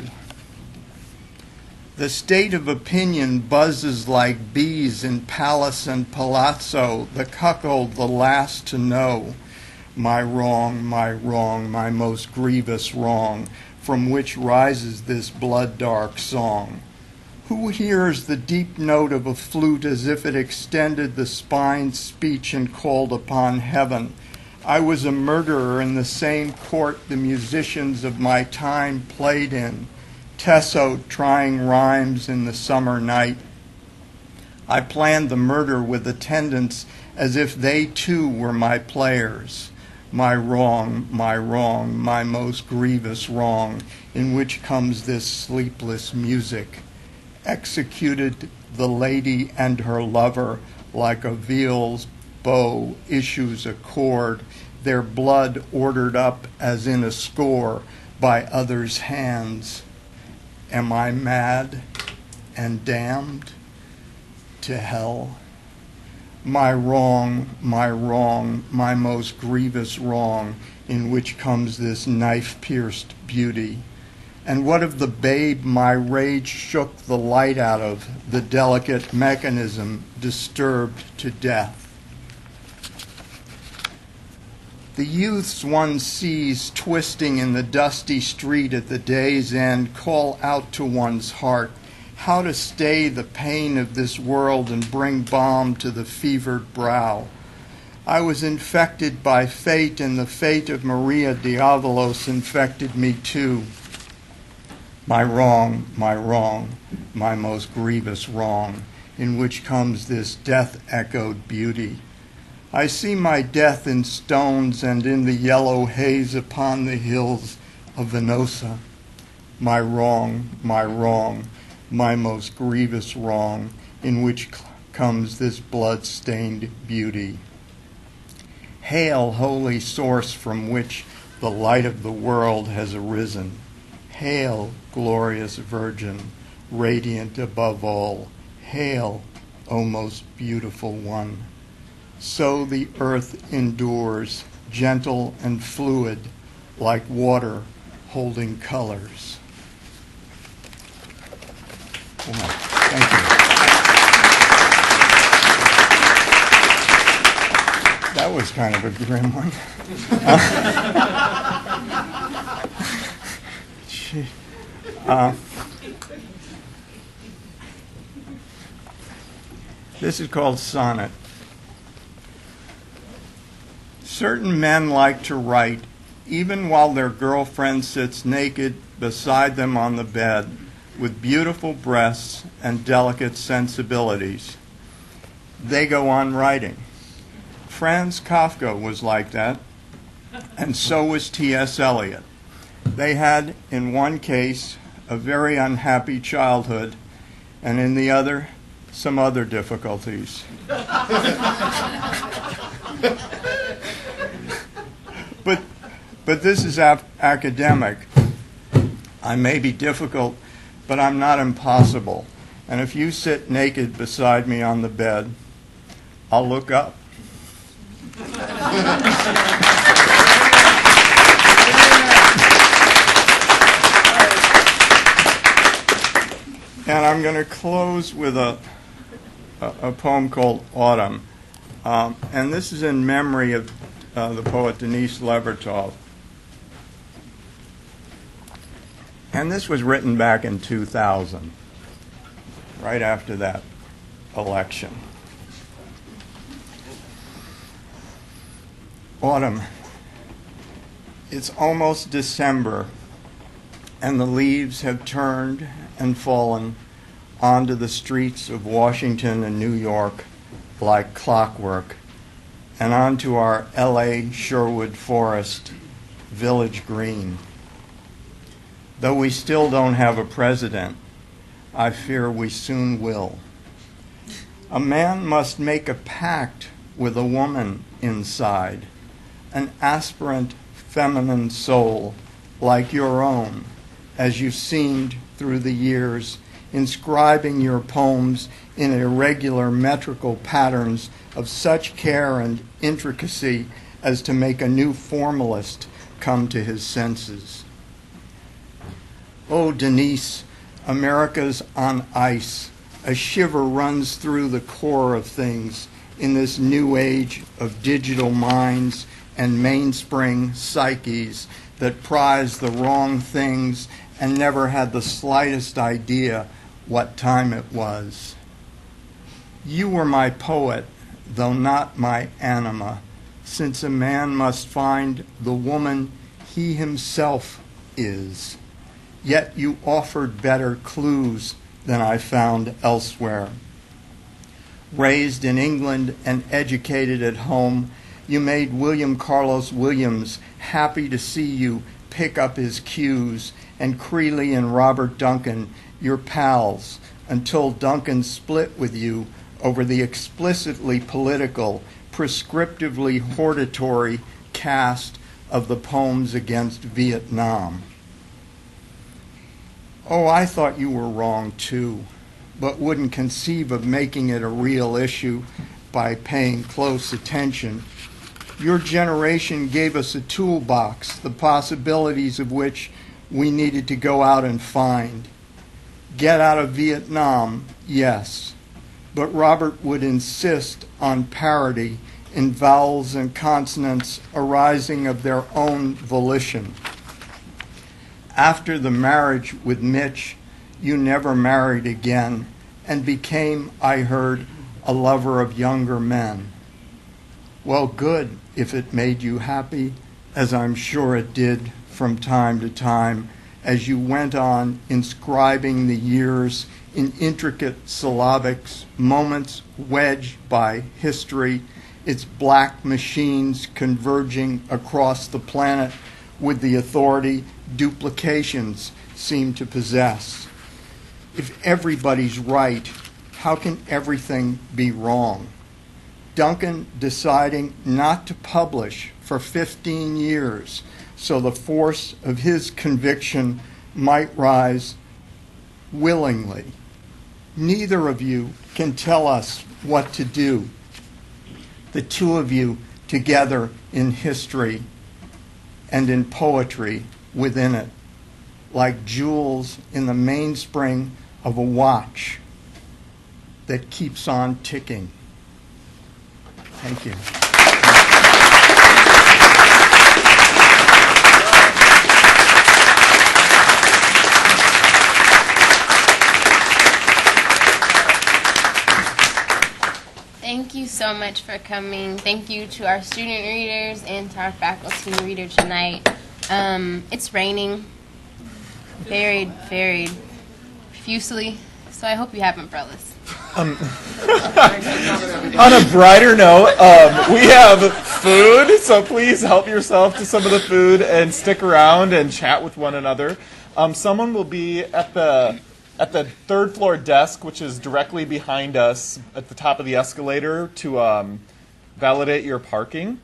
The state of opinion buzzes like bees in palace and palazzo, the cuckold the last to know. My wrong, my most grievous wrong, from which rises this blood-dark song. Who hears the deep note of a flute as if it extended the spine's speech and called upon heaven? I was a murderer in the same court the musicians of my time played in, Tessot trying rhymes in the summer night. I planned the murder with attendants as if they too were my players. My wrong, my most grievous wrong, in which comes this sleepless music. Executed the lady and her lover, like a viol's bow issues a chord, their blood ordered up as in a score by others' hands. Am I mad and damned to hell? My wrong, my most grievous wrong, in which comes this knife-pierced beauty. And what of the babe my rage shook the light out of, the delicate mechanism disturbed to death? The youths one sees twisting in the dusty street at the day's end call out to one's heart how to stay the pain of this world and bring balm to the fevered brow. I was infected by fate, and the fate of Maria Diavolos infected me too. My wrong, my most grievous wrong, in which comes this death-echoed beauty. I see my death in stones and in the yellow haze upon the hills of Venosa. My wrong, my most grievous wrong, in which comes this blood-stained beauty. Hail, holy source from which the light of the world has arisen. Hail, glorious Virgin, radiant above all. Hail, O most beautiful one. So the earth endures, gentle and fluid, like water holding colors. Well, thank you. That was kind of a grim one. This is called Sonnet. Certain men like to write even while their girlfriend sits naked beside them on the bed with beautiful breasts and delicate sensibilities. They go on writing. Franz Kafka was like that, and so was T.S. Eliot. They had, in one case, a very unhappy childhood, and in the other, some other difficulties. But this is academic. I may be difficult, but I'm not impossible. And if you sit naked beside me on the bed, I'll look up. And I'm going to close with a poem called Autumn. And this is in memory of the poet Denise Levertov. And this was written back in 2000, right after that election. Autumn. It's almost December, and the leaves have turned and fallen onto the streets of Washington and New York like clockwork, and onto our L.A. Sherwood Forest, Village Green. Though we still don't have a president, I fear we soon will. A man must make a pact with a woman inside, an aspirant feminine soul like your own, as you seemed through the years, inscribing your poems in irregular metrical patterns of such care and intricacy as to make a new formalist come to his senses. Oh, Denise, America's on ice. A shiver runs through the core of things in this new age of digital minds and mainspring psyches that prize the wrong things and never had the slightest idea what time it was. You were my poet, though not my anima, since a man must find the woman he himself is. Yet you offered better clues than I found elsewhere. Raised in England and educated at home, you made William Carlos Williams happy to see you pick up his cues, and Creeley and Robert Duncan, your pals, until Duncan split with you over the explicitly political, prescriptively hortatory cast of the poems against Vietnam. Oh, I thought you were wrong too, but wouldn't conceive of making it a real issue by paying close attention. Your generation gave us a toolbox, the possibilities of which we needed to go out and find. Get out of Vietnam, yes, but Robert would insist on parity in vowels and consonants arising of their own volition. After the marriage with Mitch, you never married again and became, I heard, a lover of younger men. Well, good, if it made you happy, as I'm sure it did from time to time, as you went on inscribing the years in intricate syllabics, moments wedged by history, its black machines converging across the planet with the authority duplications seem to possess. If everybody's right, how can everything be wrong? Duncan deciding not to publish for 15 years so the force of his conviction might rise willingly. Neither of you can tell us what to do. The two of you together in history and in poetry within it, like jewels in the mainspring of a watch that keeps on ticking. Thank you. so much for coming. Thank you to our student readers and to our faculty reader tonight. It's raining very, very profusely, so I hope you have umbrellas. On a brighter note, we have food, so please help yourself to some of the food and stick around and chat with one another. Someone will be at the third floor desk, which is directly behind us at the top of the escalator, to validate your parking.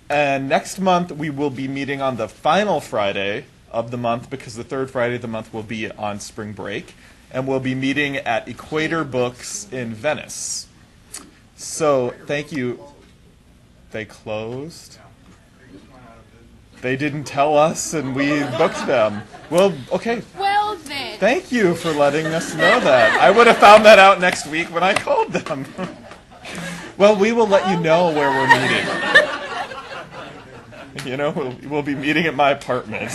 And next month we will be meeting on the final Friday of the month, because the third Friday of the month will be on spring break. And we'll be meeting at Equator Books in Venice. So, thank you. They closed? They didn't tell us, and we booked them. Well, okay. Well then. Thank you for letting us know that. I would have found that out next week when I called them. Well, we will let you know where we're meeting. You know, we'll be meeting at my apartment.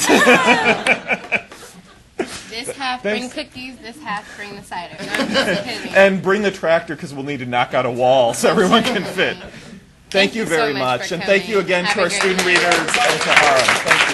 This half bring cookies, this half bring the cider. No, I'm just kidding. And bring the tractor, because we'll need to knock out a wall so everyone can fit. Thank you very so much much. for And thank you coming. again Have to a our great student night. readers and to Aram. Thank you.